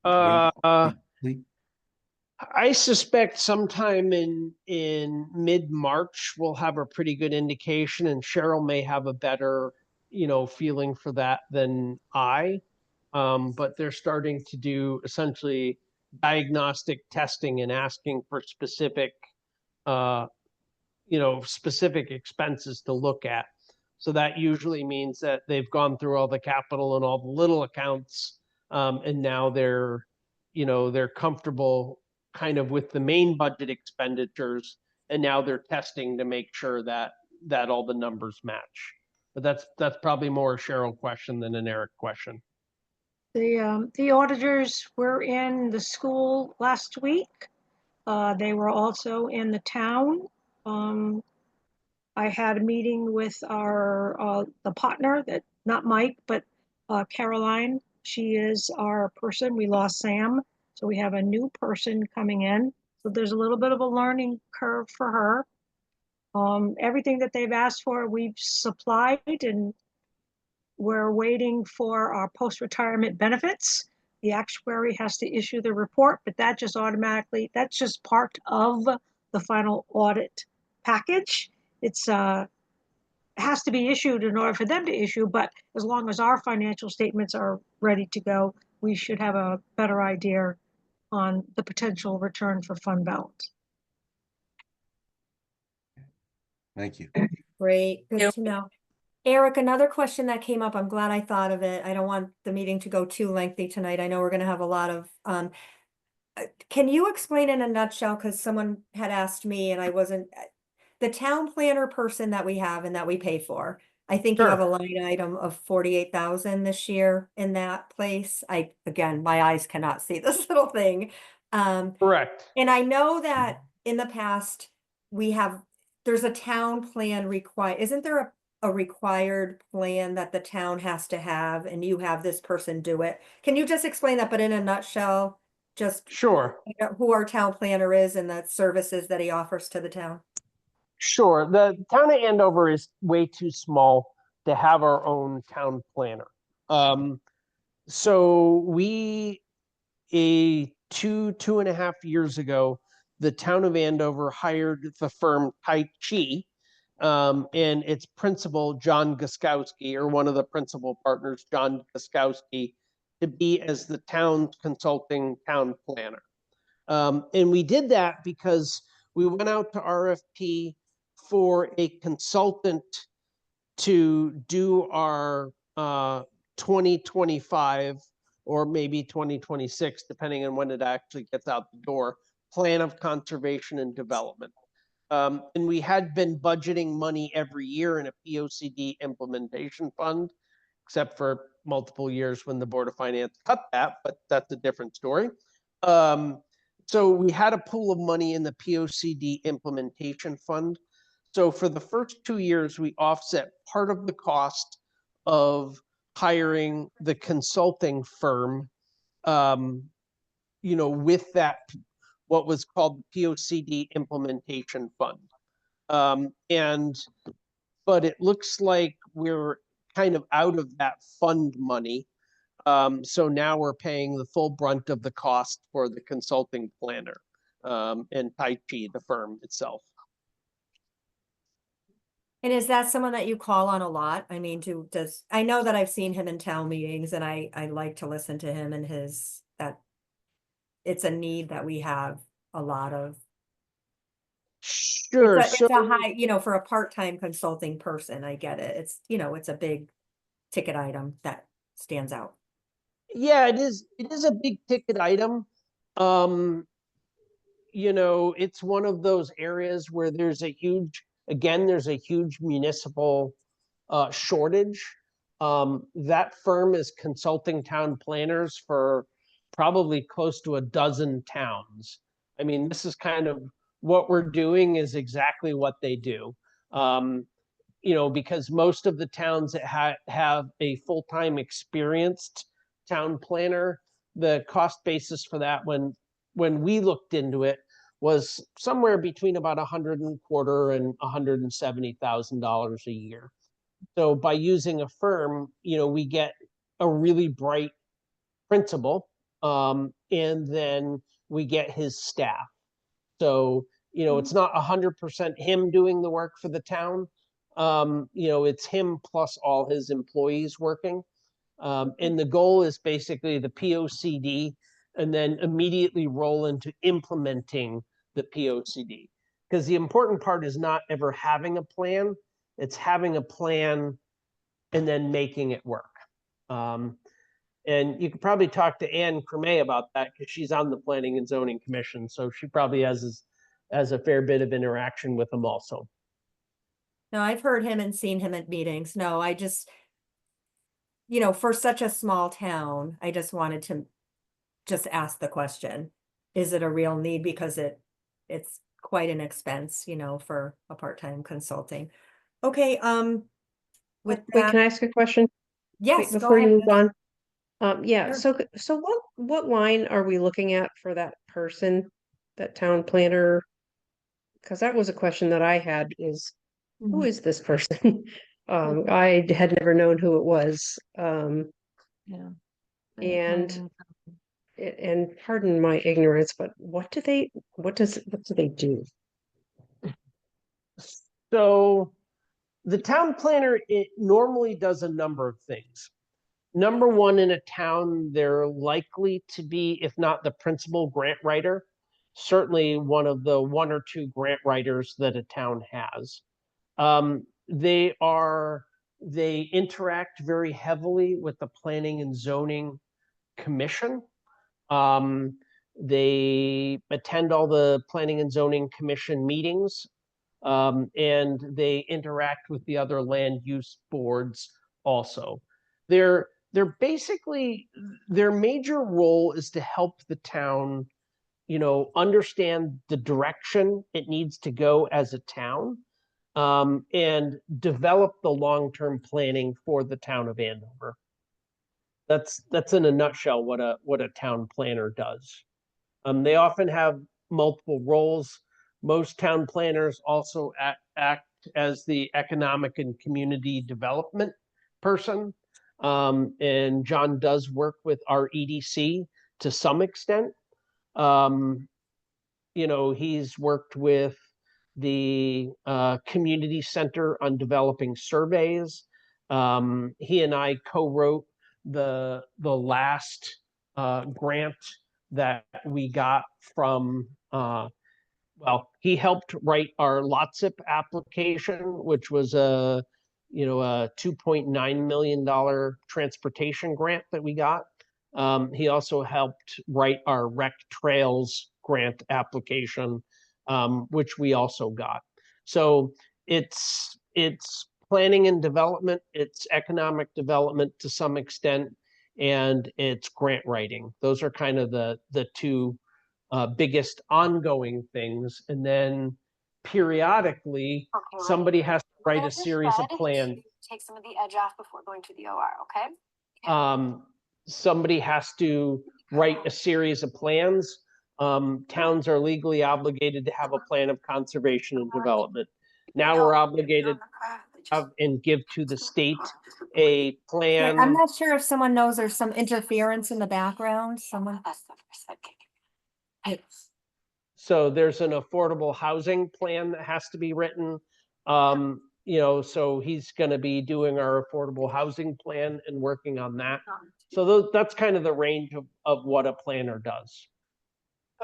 Uh, When- I suspect sometime in mid-March, we'll have a pretty good indication, and Cheryl may have a better, feeling for that than I. But they're starting to do essentially diagnostic testing and asking for specific, specific expenses to look at. So that usually means that they've gone through all the capital and all the little accounts, and now they're comfortable kind of with the main budget expenditures, and now they're testing to make sure that all the numbers match. But that's probably more a Cheryl question than an Eric question. The auditors were in the school last week. They were also in the town. I had a meeting with the partner, that not Mike, but Caroline. She is our person. We lost Sam, so we have a new person coming in. So there's a little bit of a learning curve for her. Everything that they've asked for, we've supplied, and we're waiting for our post-retirement benefits. The actuary has to issue the report, but that's just part of the final audit package. It's has to be issued in order for them to issue, but as long as our financial statements are ready to go, we should have a better idea on the potential return for fund balance. Thank you. Great, good to know. Eric, another question that came up, I'm glad I thought of it. I don't want the meeting to go too lengthy tonight. I know we're gonna have a lot of, can you explain in a nutshell, because someone had asked me and I wasn't, the town planner person that we have and that we pay for, I think you have a line item of 48,000 this year in that place. Again, my eyes cannot see this little thing. Correct. And I know that in the past, there's a town plan isn't there a required plan that the town has to have, and you have this person do it? Can you just explain that, but in a nutshell, just Sure. who our town planner is and the services that he offers to the town? Sure. The town of Andover is way too small to have our own town planner. So two and a half years ago, the town of Andover hired the firm Tai Chi, and its principal, John Guskowski, or one of the principal partners, John Guskowski, to be as the town's consulting town planner. And we did that because we went out to RFP for a consultant to do our 2025 or maybe 2026, depending on when it actually gets out the door, plan of conservation and development. And we had been budgeting money every year in a POCD implementation fund, except for multiple years when the Board of Finance cut that, but that's a different story. So we had a pool of money in the POCD implementation fund. So for the first 2 years, we offset part of the cost of hiring the consulting firm, with that, what was called the POCD implementation fund. But it looks like we're kind of out of that fund money. So now we're paying the full brunt of the cost for the consulting planner, and Tai Chi, the firm itself. And is that someone that you call on a lot? I mean, I know that I've seen him in town meetings and I like to listen to him and that it's a need that we have a lot of. Sure. It's So a high, for a part-time consulting person, I get it. It's a big ticket item that stands out. yeah, it is. It is a big ticket item. It's one of those areas where there's a huge municipal shortage. That firm is consulting town planners for probably close to a dozen towns. I mean, this is kind of what we're doing is exactly what they do. Because most of the towns that have a full-time experienced town planner, the cost basis for that when we looked into it was somewhere between about $125,000 and $170,000 a year. So by using a firm, we get a really bright principal, and then we get his staff. So, it's not 100% him doing the work for the town. It's him plus all his employees working. And the goal is basically the POCD and then immediately roll into implementing the POCD. Because the important part is not ever having a plan, it's having a plan and then making it work. And you could probably talk to Ann Cremay about that because she's on the Planning and Zoning Commission. So she probably has a fair bit of interaction with them also. No, I've heard him and seen him at meetings. No, I just, for such a small town, I just wanted to just ask the question. Is it a real need? Because it's quite an expense, for a part-time consulting. Okay, with Wait, can I that, ask a question? yes, go Before you ahead. move on? Yeah, Sure. so what line are we looking at for that person, that town planner? Because that was a question that I had is, who Mhm. is this person? I had never known who it was. Yeah. And and pardon my ignorance, but what do they do? So the town planner, it normally does a number of things. Number one, in a town, they're likely to be, if not the principal grant writer, certainly one of the one or two grant writers that a town has. They interact very heavily with the Planning and Zoning Commission. They attend all the Planning and Zoning Commission meetings, and they interact with the other land use boards also. They're basically, their major role is to help the town, understand the direction it needs to go as a town, and develop the long-term planning for the town of Andover. That's in a nutshell what a town planner does. They often have multiple roles. Most town planners also act as the economic and community development person. And John does work with our EDC to some extent. He's worked with the community center on developing surveys. He and I co-wrote the last grant that we got from he helped write our LOTSIP application, which was a $2.9 million transportation grant that we got. He also helped write our rec trails grant application, which we also got. So it's planning and development, it's economic development to some extent, and it's grant writing. Those are kind of the two biggest ongoing things. And then periodically, somebody has to write a series of plans. Take some of the edge off before going to the OR, okay? Somebody has to write a series of plans. Towns are legally obligated to have a plan of conservation and development. Now we're obligated to have and give to the state a plan. I'm not sure if someone knows there's some interference in the background, someone. So there's an affordable housing plan that has to be written. you know, so he's gonna be doing our affordable housing plan and working on that. So that's kind of the range of what a planner does.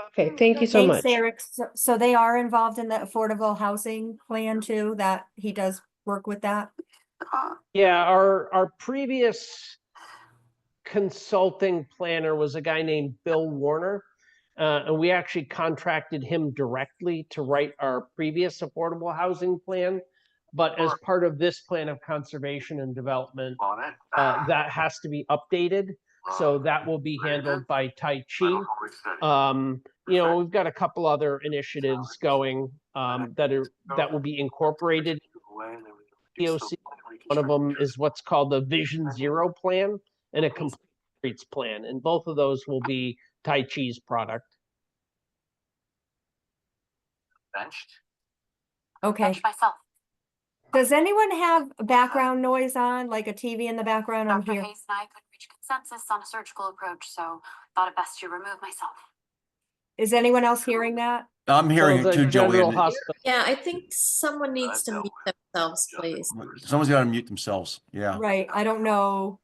Okay, thank you so Thanks, much. Eric. So they are involved in the affordable housing plan too, that he does work with that? Yeah, our previous consulting planner was a guy named Bill Warner. And we actually contracted him directly to write our previous affordable housing plan. But as part of this plan of conservation and development, that has to be updated. So that will be handled by Tai Chi. You know, we've got a couple other initiatives going that will be incorporated. BOC. One of them is what's called the Vision Zero plan and a complete streets plan, and both of those will be Tai Chi's product. Okay. Myself. Does anyone have background noise on, like a TV in the background? I'm Dr. here. Hayes and I couldn't reach consensus on a surgical approach, so thought it best to remove myself. Is anyone else hearing that? I'm hearing So it the too, General Joey. Hospital. Yeah, I think someone needs to mute themselves, please. Someone's got to mute themselves. Yeah. Right, I don't know.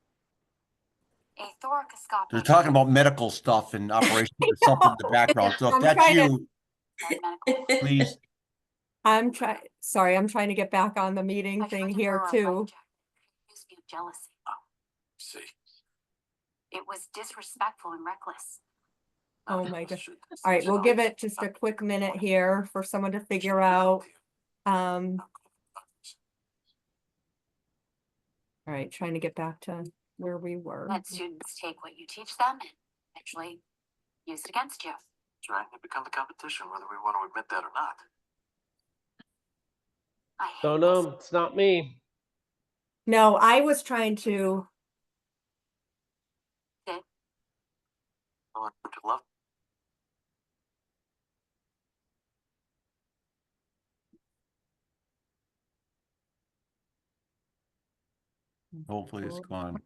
A thoracoscopic. They're talking about medical stuff and operations or something in the background. So if I'm that's trying to- you, please. I'm trying to get back on the meeting thing here too. Jealousy. See. It was disrespectful and reckless. Oh my gosh. All right, we'll give it just a quick minute here for someone to figure out. All right, trying to get back to where we were. Let students take what you teach them and eventually use it against you. Trying to become the competition, whether we want to admit that or not. I hate Don't know, it's not me. No, I was trying to, Oh, to love. Hopefully it's gone.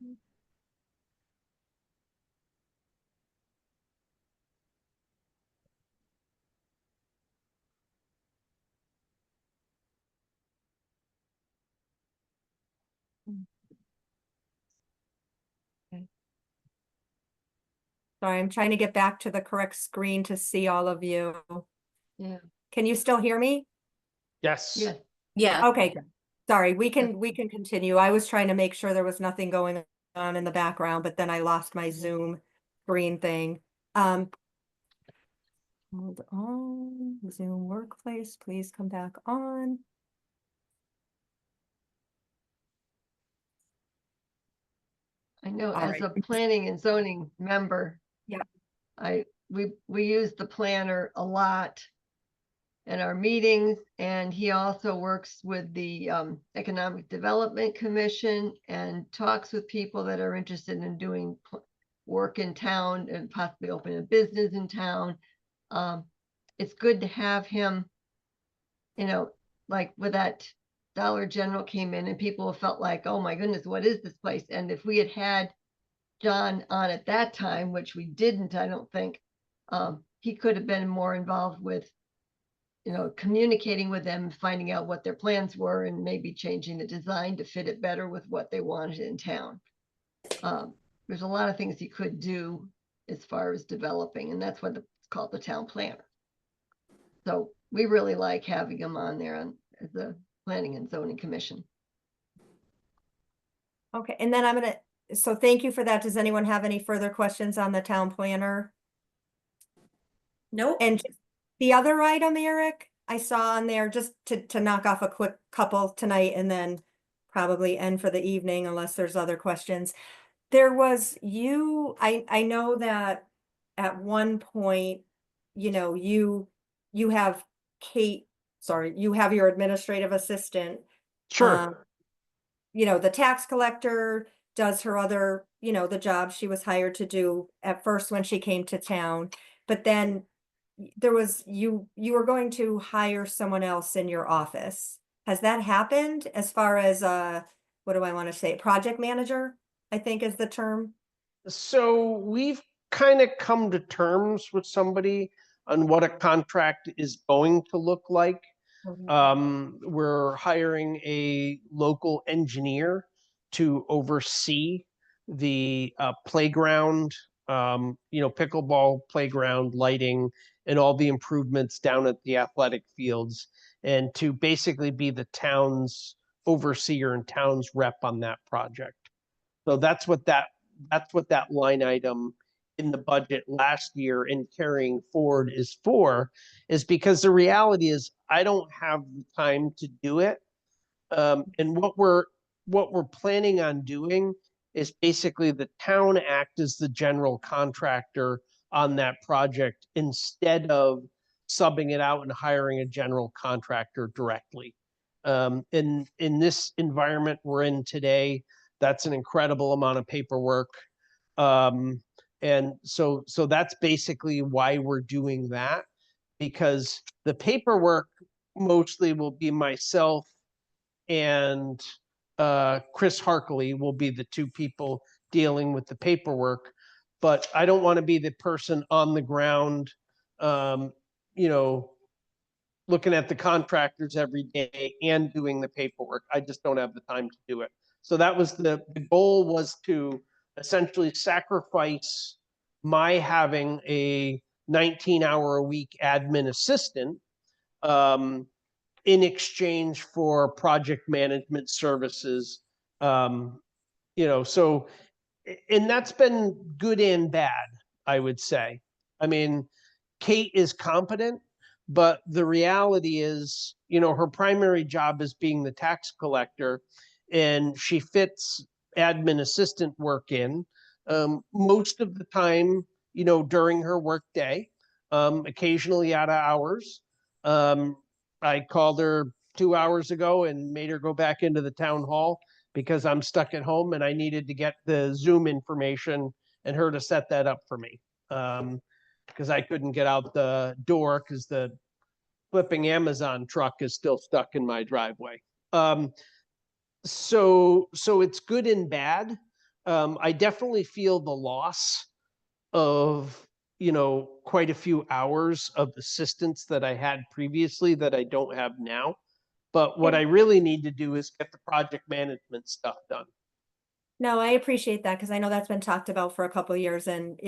sorry, I'm trying to get back to the correct screen to see all of you. Yeah. Can you still hear me? Yes. Yeah. Yeah. Okay, good. Sorry, we can continue. I was trying to make sure there was nothing going on in the background, but then I lost my Zoom screen thing. Hold on, Zoom workplace, please come back on. I know All as right. a planning and zoning member. Yeah. We use the planner a lot in our meetings, and he also works with the Economic Development Commission and talks with people that are interested in doing work in town and possibly open a business in town. It's good to have him, you know, like with that Dollar General came in and people felt like, oh my goodness, what is this place? And if we had had John on at that time, which we didn't, I don't think, he could have been more involved with, you know, communicating with them, finding out what their plans were, and maybe changing the design to fit it better with what they wanted in town. There's a lot of things he could do as far as developing, and that's what it's called, the town planner. So we really like having him on there as the Planning and Zoning Commission. Okay, and then so thank you for that. Does anyone have any further questions on the town planner? Nope. And the other item, Eric, I saw on there, just to knock off a quick couple tonight and then probably end for the evening unless there's other questions. There was I know that at one point, you know, you have you have your administrative assistant. Sure. You know, the tax collector does her other, you know, the job she was hired to do at first when she came to town. But then there was, you were going to hire someone else in your office. Has that happened as far as, what do I want to say? Project manager, I think is the term. So we've kind of come to terms with somebody on what a contract is going to look like. We're hiring a local engineer to oversee the playground, pickleball playground lighting and all the improvements down at the athletic fields, and to basically be the town's overseer and town's rep on that project. So that's what that line item in the budget last year and carrying forward is because the reality is I don't have the time to do it. And what we're planning on doing is basically the town act as the general contractor on that project instead of subbing it out and hiring a general contractor directly. In this environment we're in today, that's an incredible amount of paperwork. And so that's basically why we're doing that, because the paperwork mostly will be myself and Chris Harkley will be the two people dealing with the paperwork. But I don't want to be the person on the ground, looking at the contractors every day and doing the paperwork. I just don't have the time to do it. So that was the goal, was to essentially sacrifice my having a 19-hour-a-week admin assistant in exchange for project management services. So, and that's been good and bad, I would say. I mean, Kate is competent, but the reality is, her primary job is being the tax collector, and she fits admin assistant work in most of the time, during her work day, occasionally out of hours. I called her 2 hours ago and made her go back into the town hall because I'm stuck at home and I needed to get the Zoom information and her to set that up for me. Because I couldn't get out the door because the flipping Amazon truck is still stuck in my driveway. So it's good and bad. I definitely feel the loss of, quite a few hours of assistance that I had previously that I don't have now. But what I really need to do is get the project management stuff done. No, I appreciate that because I know that's been talked about for a couple of years, and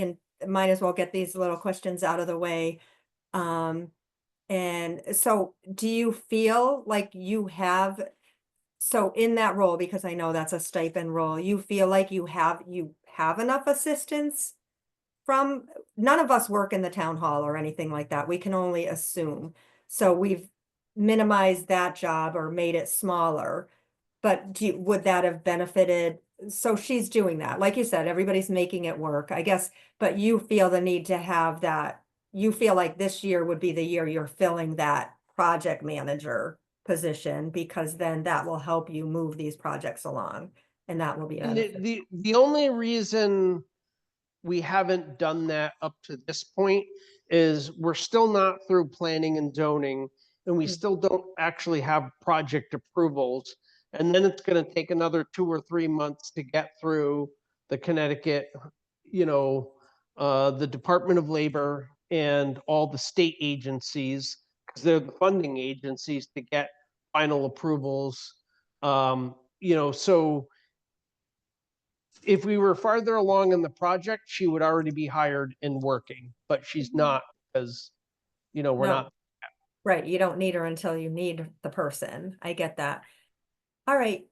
might as well get these little questions out of the way. And so do you feel like you have, so in that role, because I know that's a stipend role, you feel like you have enough assistance from, none of us work in the town hall or anything like that. We can only assume. So we've minimized that job or made it smaller. But would that have benefited? So she's doing that. Like you said, everybody's making it work, I guess, but you feel the need to have that. You feel like this year would be the year you're filling that project manager position, because then that will help you move these projects along, and that will be the only reason we haven't done that up to this point is we're still not through planning and zoning, and we still don't actually have project approvals. And then it's going to take another 2 or 3 months to get through the Connecticut, the Department of Labor and all the state agencies, because they're the funding agencies, to get final approvals. So if we were farther along in the project, she would already be hired and working, but she's not, because, we're not. Right. You don't need her until you need the person. I get that. All right.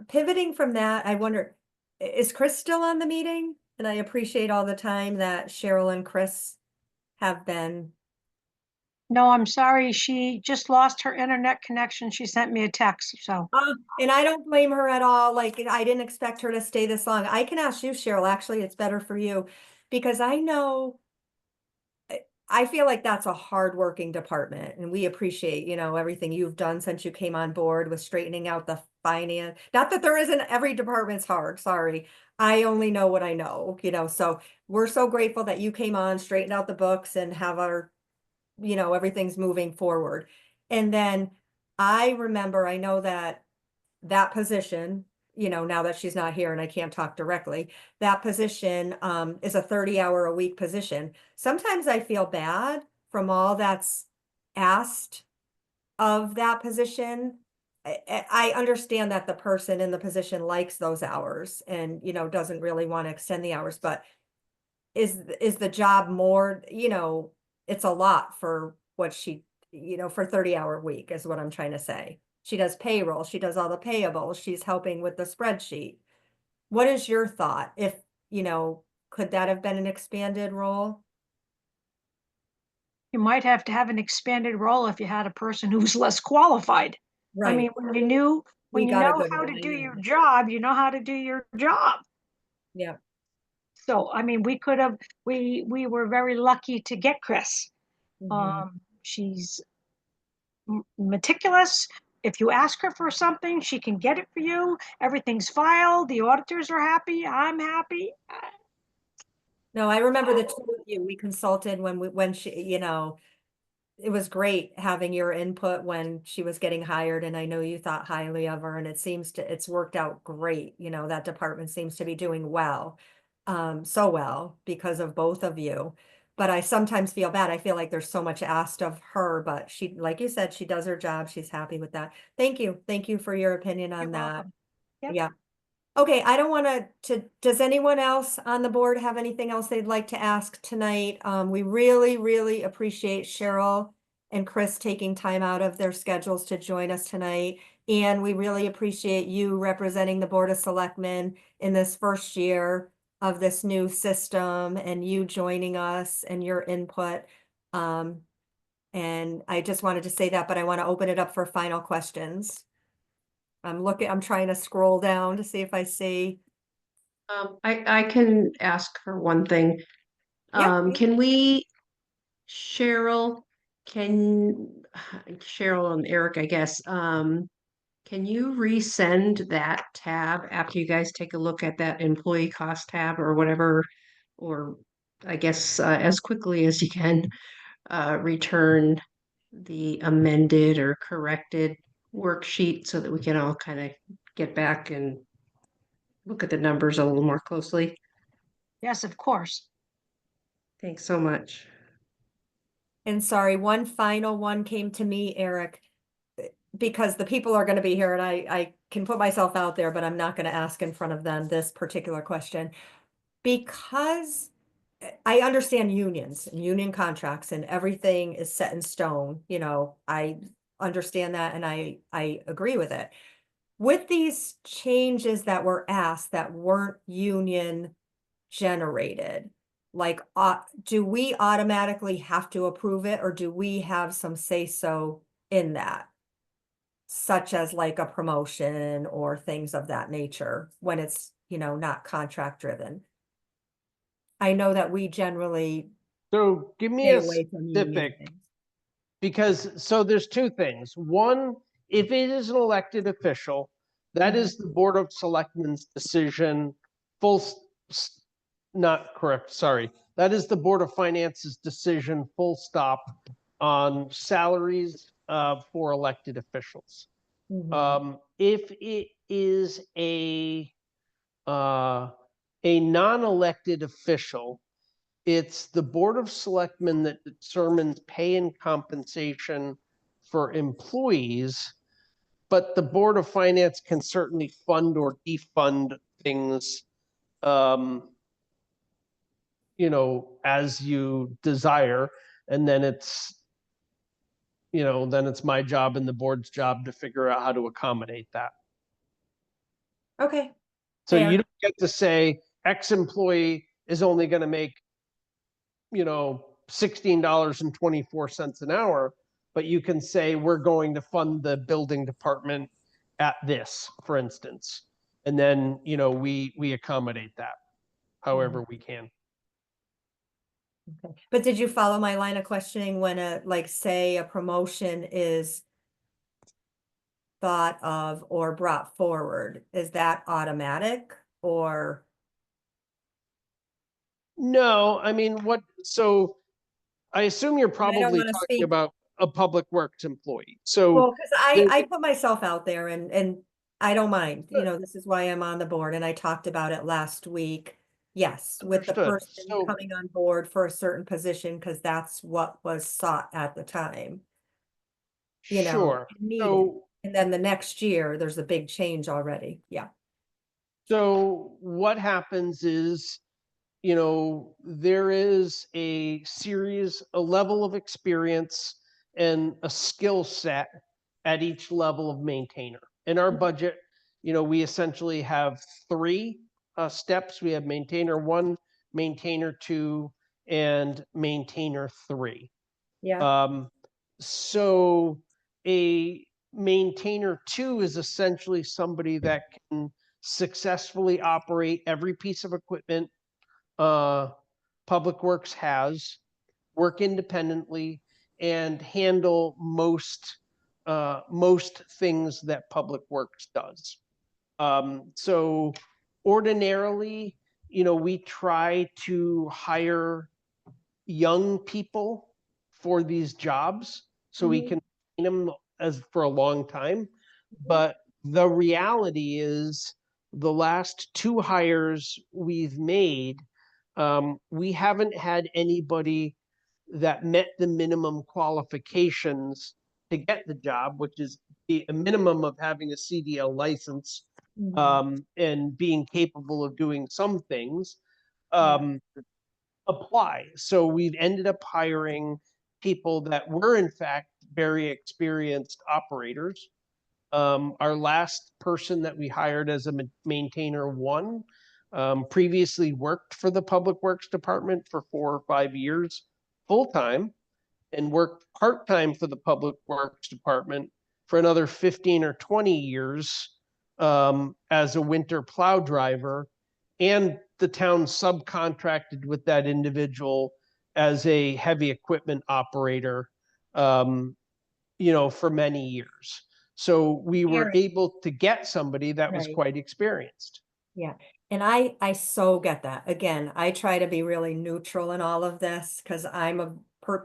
Pivoting from that, I wonder, is Chris still on the meeting? And I appreciate all the time that Cheryl and Chris have been. No, I'm sorry. She just lost her internet connection. She sent me a text, so. And I don't blame her at all. Like, I didn't expect her to stay this long. I can ask you, Cheryl, actually, it's better for you, because I know, I feel like that's a hardworking department, and we appreciate, everything you've done since you came on board with straightening out the finance. Not that there isn't, every department's hard, sorry. I only know what I know, so we're so grateful that you came on, straightened out the books, and have our, everything's moving forward. And then I remember, I know that position, now that she's not here and I can't talk directly, that position is a 30-hour-a-week position. Sometimes I feel bad from all that's asked of that position. I understand that the person in the position likes those hours and, you know, doesn't really want to extend the hours, but is the job more, you know, it's a lot for what she, you know, for 30-hour week is what I'm trying to say. She does payroll, she does all the payables, she's helping with the spreadsheet. What is your thought? If, you know, could that have been an expanded role? You might have to have an expanded role if you had a person who's less qualified. I mean, Right. when We you got a know good how one, to I do know. your job, you know how to do your job. Yeah. So, I mean, we could have, we were very lucky to get Chris. Mhm. She's meticulous. If you ask her for something, she can get it for you. Everything's filed. The auditors are happy. I'm happy. No, I remember the two of you, we consulted when she, you know, it was great having your input when she was getting hired, and I know you thought highly of her, and it's worked out great. You know, that department seems to be doing well, so well because of both of you. But I sometimes feel bad. I feel like there's so much asked of her, but she, like you said, she does her job. She's happy with that. Thank you. Thank you for your opinion on You're that. welcome. Yep. Yeah. Okay, I don't want does anyone else on the board have anything else they'd like to ask tonight? We really, really appreciate Cheryl and Chris taking time out of their schedules to join us tonight. And we really appreciate you representing the Board of Selectmen in this first year of this new system and you joining us and your input. And I just wanted to say that, but I want to open it up for final questions. I'm trying to scroll down to see if I see. I can ask for one thing. Yeah. Can we, Cheryl, can, Cheryl and Eric, I guess, can you resend that tab after you guys take a look at that employee cost tab or whatever? Or I guess as quickly as you can, return the amended or corrected worksheet so that we can all kind of get back and look at the numbers a little more closely. Yes, of course. Thanks so much. And sorry, one final one came to me, Eric, because the people are going to be here and I can put myself out there, but I'm not going to ask in front of them this particular question. Because I understand unions and union contracts and everything is set in stone, you know, I understand that and I agree with it. With these changes that were asked that weren't union generated, like, do we automatically have to approve it or do we have some say so in that? Such as like a promotion or things of that nature when it's, you know, not contract driven. I know that we generally So give me stay a away from union specific, things. because so there's two things. One, if it is an elected official, that is the Board of Selectmen's decision, not correct, sorry. That is the Board of Finance's decision, full stop, on salaries for elected officials. If it is a non-elected official, it's the Board of Selectmen that determines pay and compensation for employees, but the Board of Finance can certainly fund or defund things, you know, as you desire. And then it's, you know, then it's my job and the board's job to figure out how to accommodate that. Okay. So Fair. you don't get to say X employee is only going to make, you know, $16.24 an hour, but you can say we're going to fund the building department at this, for instance. And then, you know, we accommodate that however we can. Okay. But did you follow my line of questioning when like say a promotion is thought of or brought forward? Is that automatic or? No, I mean, so I assume you're I don't probably want to talking speak. about a public works employee. So Well, because I put myself out there and I don't mind, you know, this is why I'm on the board and I talked about it last week. Yes, with the Understood. person So- coming on board for a certain position, because that's what was sought at the time. you know, Sure. needed. So, And then the next year, there's a big change already. Yeah. so what happens is, you know, there is a series, a level of experience and a skill set at each level of maintainer. In our budget, you know, we essentially have three steps. We have maintainer 1, maintainer 2, and maintainer 3. Yeah. So a maintainer 2 is essentially somebody that can successfully operate every piece of equipment Public Works has, work independently, and handle most things that Public Works does. So ordinarily, you know, we try to hire young people for these jobs so we can train them as for a long time. But the reality is the last 2 hires we've made, we haven't had anybody that met the minimum qualifications to get the job, which is a minimum of having a CDL license and being capable of doing some things. Apply. So we've ended up hiring people that were in fact very experienced operators. Our last person that we hired as a maintainer 1 previously worked for the Public Works Department for 4 or 5 years full-time and worked part-time for the Public Works Department for another 15 or 20 years as a winter plow driver, and the town subcontracted with that individual as a heavy equipment operator, you know, for many years. So we were able to get somebody that was Right. quite experienced. Yeah. And I so get that. Again, I try to be really neutral in all of this because I'm a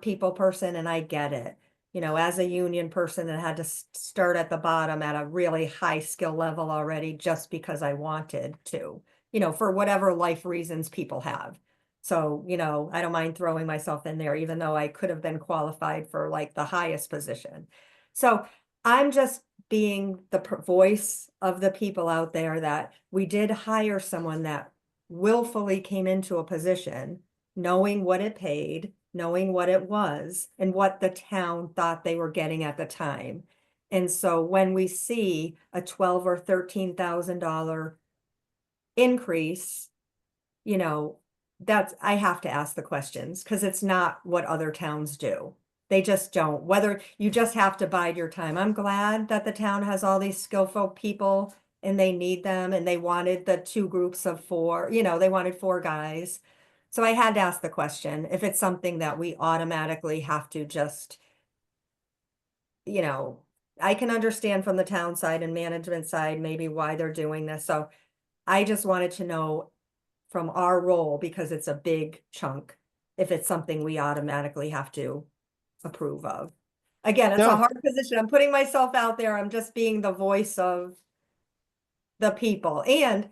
people person and I get it. You know, as a union person that had to start at the bottom at a really high skill level already just because I wanted to, you know, for whatever life reasons people have. So, you know, I don't mind throwing myself in there, even though I could have been qualified for like the highest position. So I'm just being the voice of the people out there that we did hire someone that willfully came into a position, knowing what it paid, knowing what it was, and what the town thought they were getting at the time. And so when we see a $12,000 or $13,000 increase, you know, I have to ask the questions because it's not what other towns do. They just don't. Whether you just have to bide your time. I'm glad that the town has all these skillful people and they need them and they wanted the 2 groups of 4, you know, they wanted 4 guys. So I had to ask the question if it's something that we automatically have to just, you know, I can understand from the town side and management side maybe why they're doing this. So I just wanted to know from our role, because it's a big chunk, if it's something we automatically have to approve of. Again, it's a No. hard position. I'm putting myself out there. I'm just being the voice of the people and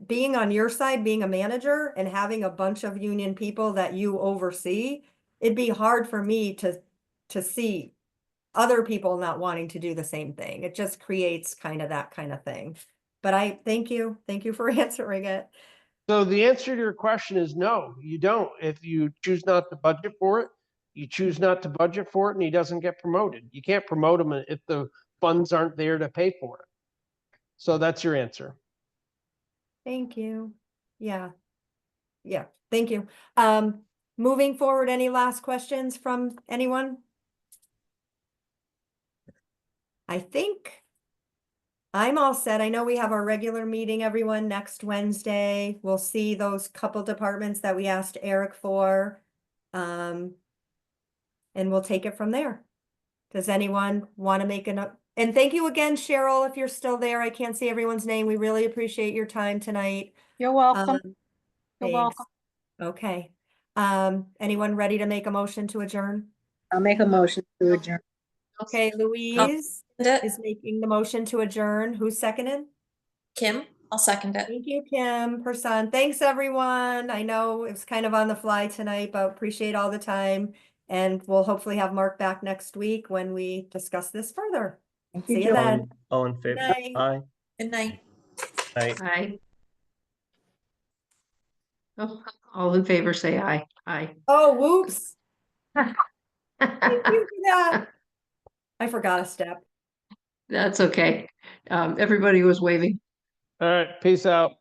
being on your side, being a manager and having a bunch of union people that you oversee, it'd be hard for me to see other people not wanting to do the same thing. It just creates kind of that kind of thing. But I thank you. Thank you for answering it. So the answer to your question is no, you don't. If you choose not to budget for it, you choose not to budget for it and he doesn't get promoted. You can't promote him if the funds aren't there to pay for it. So that's your answer. Thank you. Yeah. Yeah, thank you. Moving forward, any last questions from anyone? I think I'm all set. I know we have our regular meeting, everyone, next Wednesday. We'll see those couple departments that we asked Eric for. And we'll take it from there. Does anyone want to make and thank you again, Cheryl, if you're still there. I can't see everyone's name. We really appreciate your time tonight. You're welcome. You're Thanks. welcome. Okay. Anyone ready to make a motion to adjourn? I'll make a motion to adjourn. Okay, Louise is making the motion to adjourn. Who's seconded? Kim, I'll second it. Thank you, Kim Person. Thanks, everyone. I know it was kind of on the fly tonight, but appreciate all the time. And we'll hopefully have Mark back next week when we discuss this further. See you Joe. then. All in favor? Night. Aye. Good night. Aye. Aye. Oh, all in favor, say aye. Aye. Oh, whoops. Thank you for that. I forgot a step. That's okay. Everybody was waving. All right, peace out.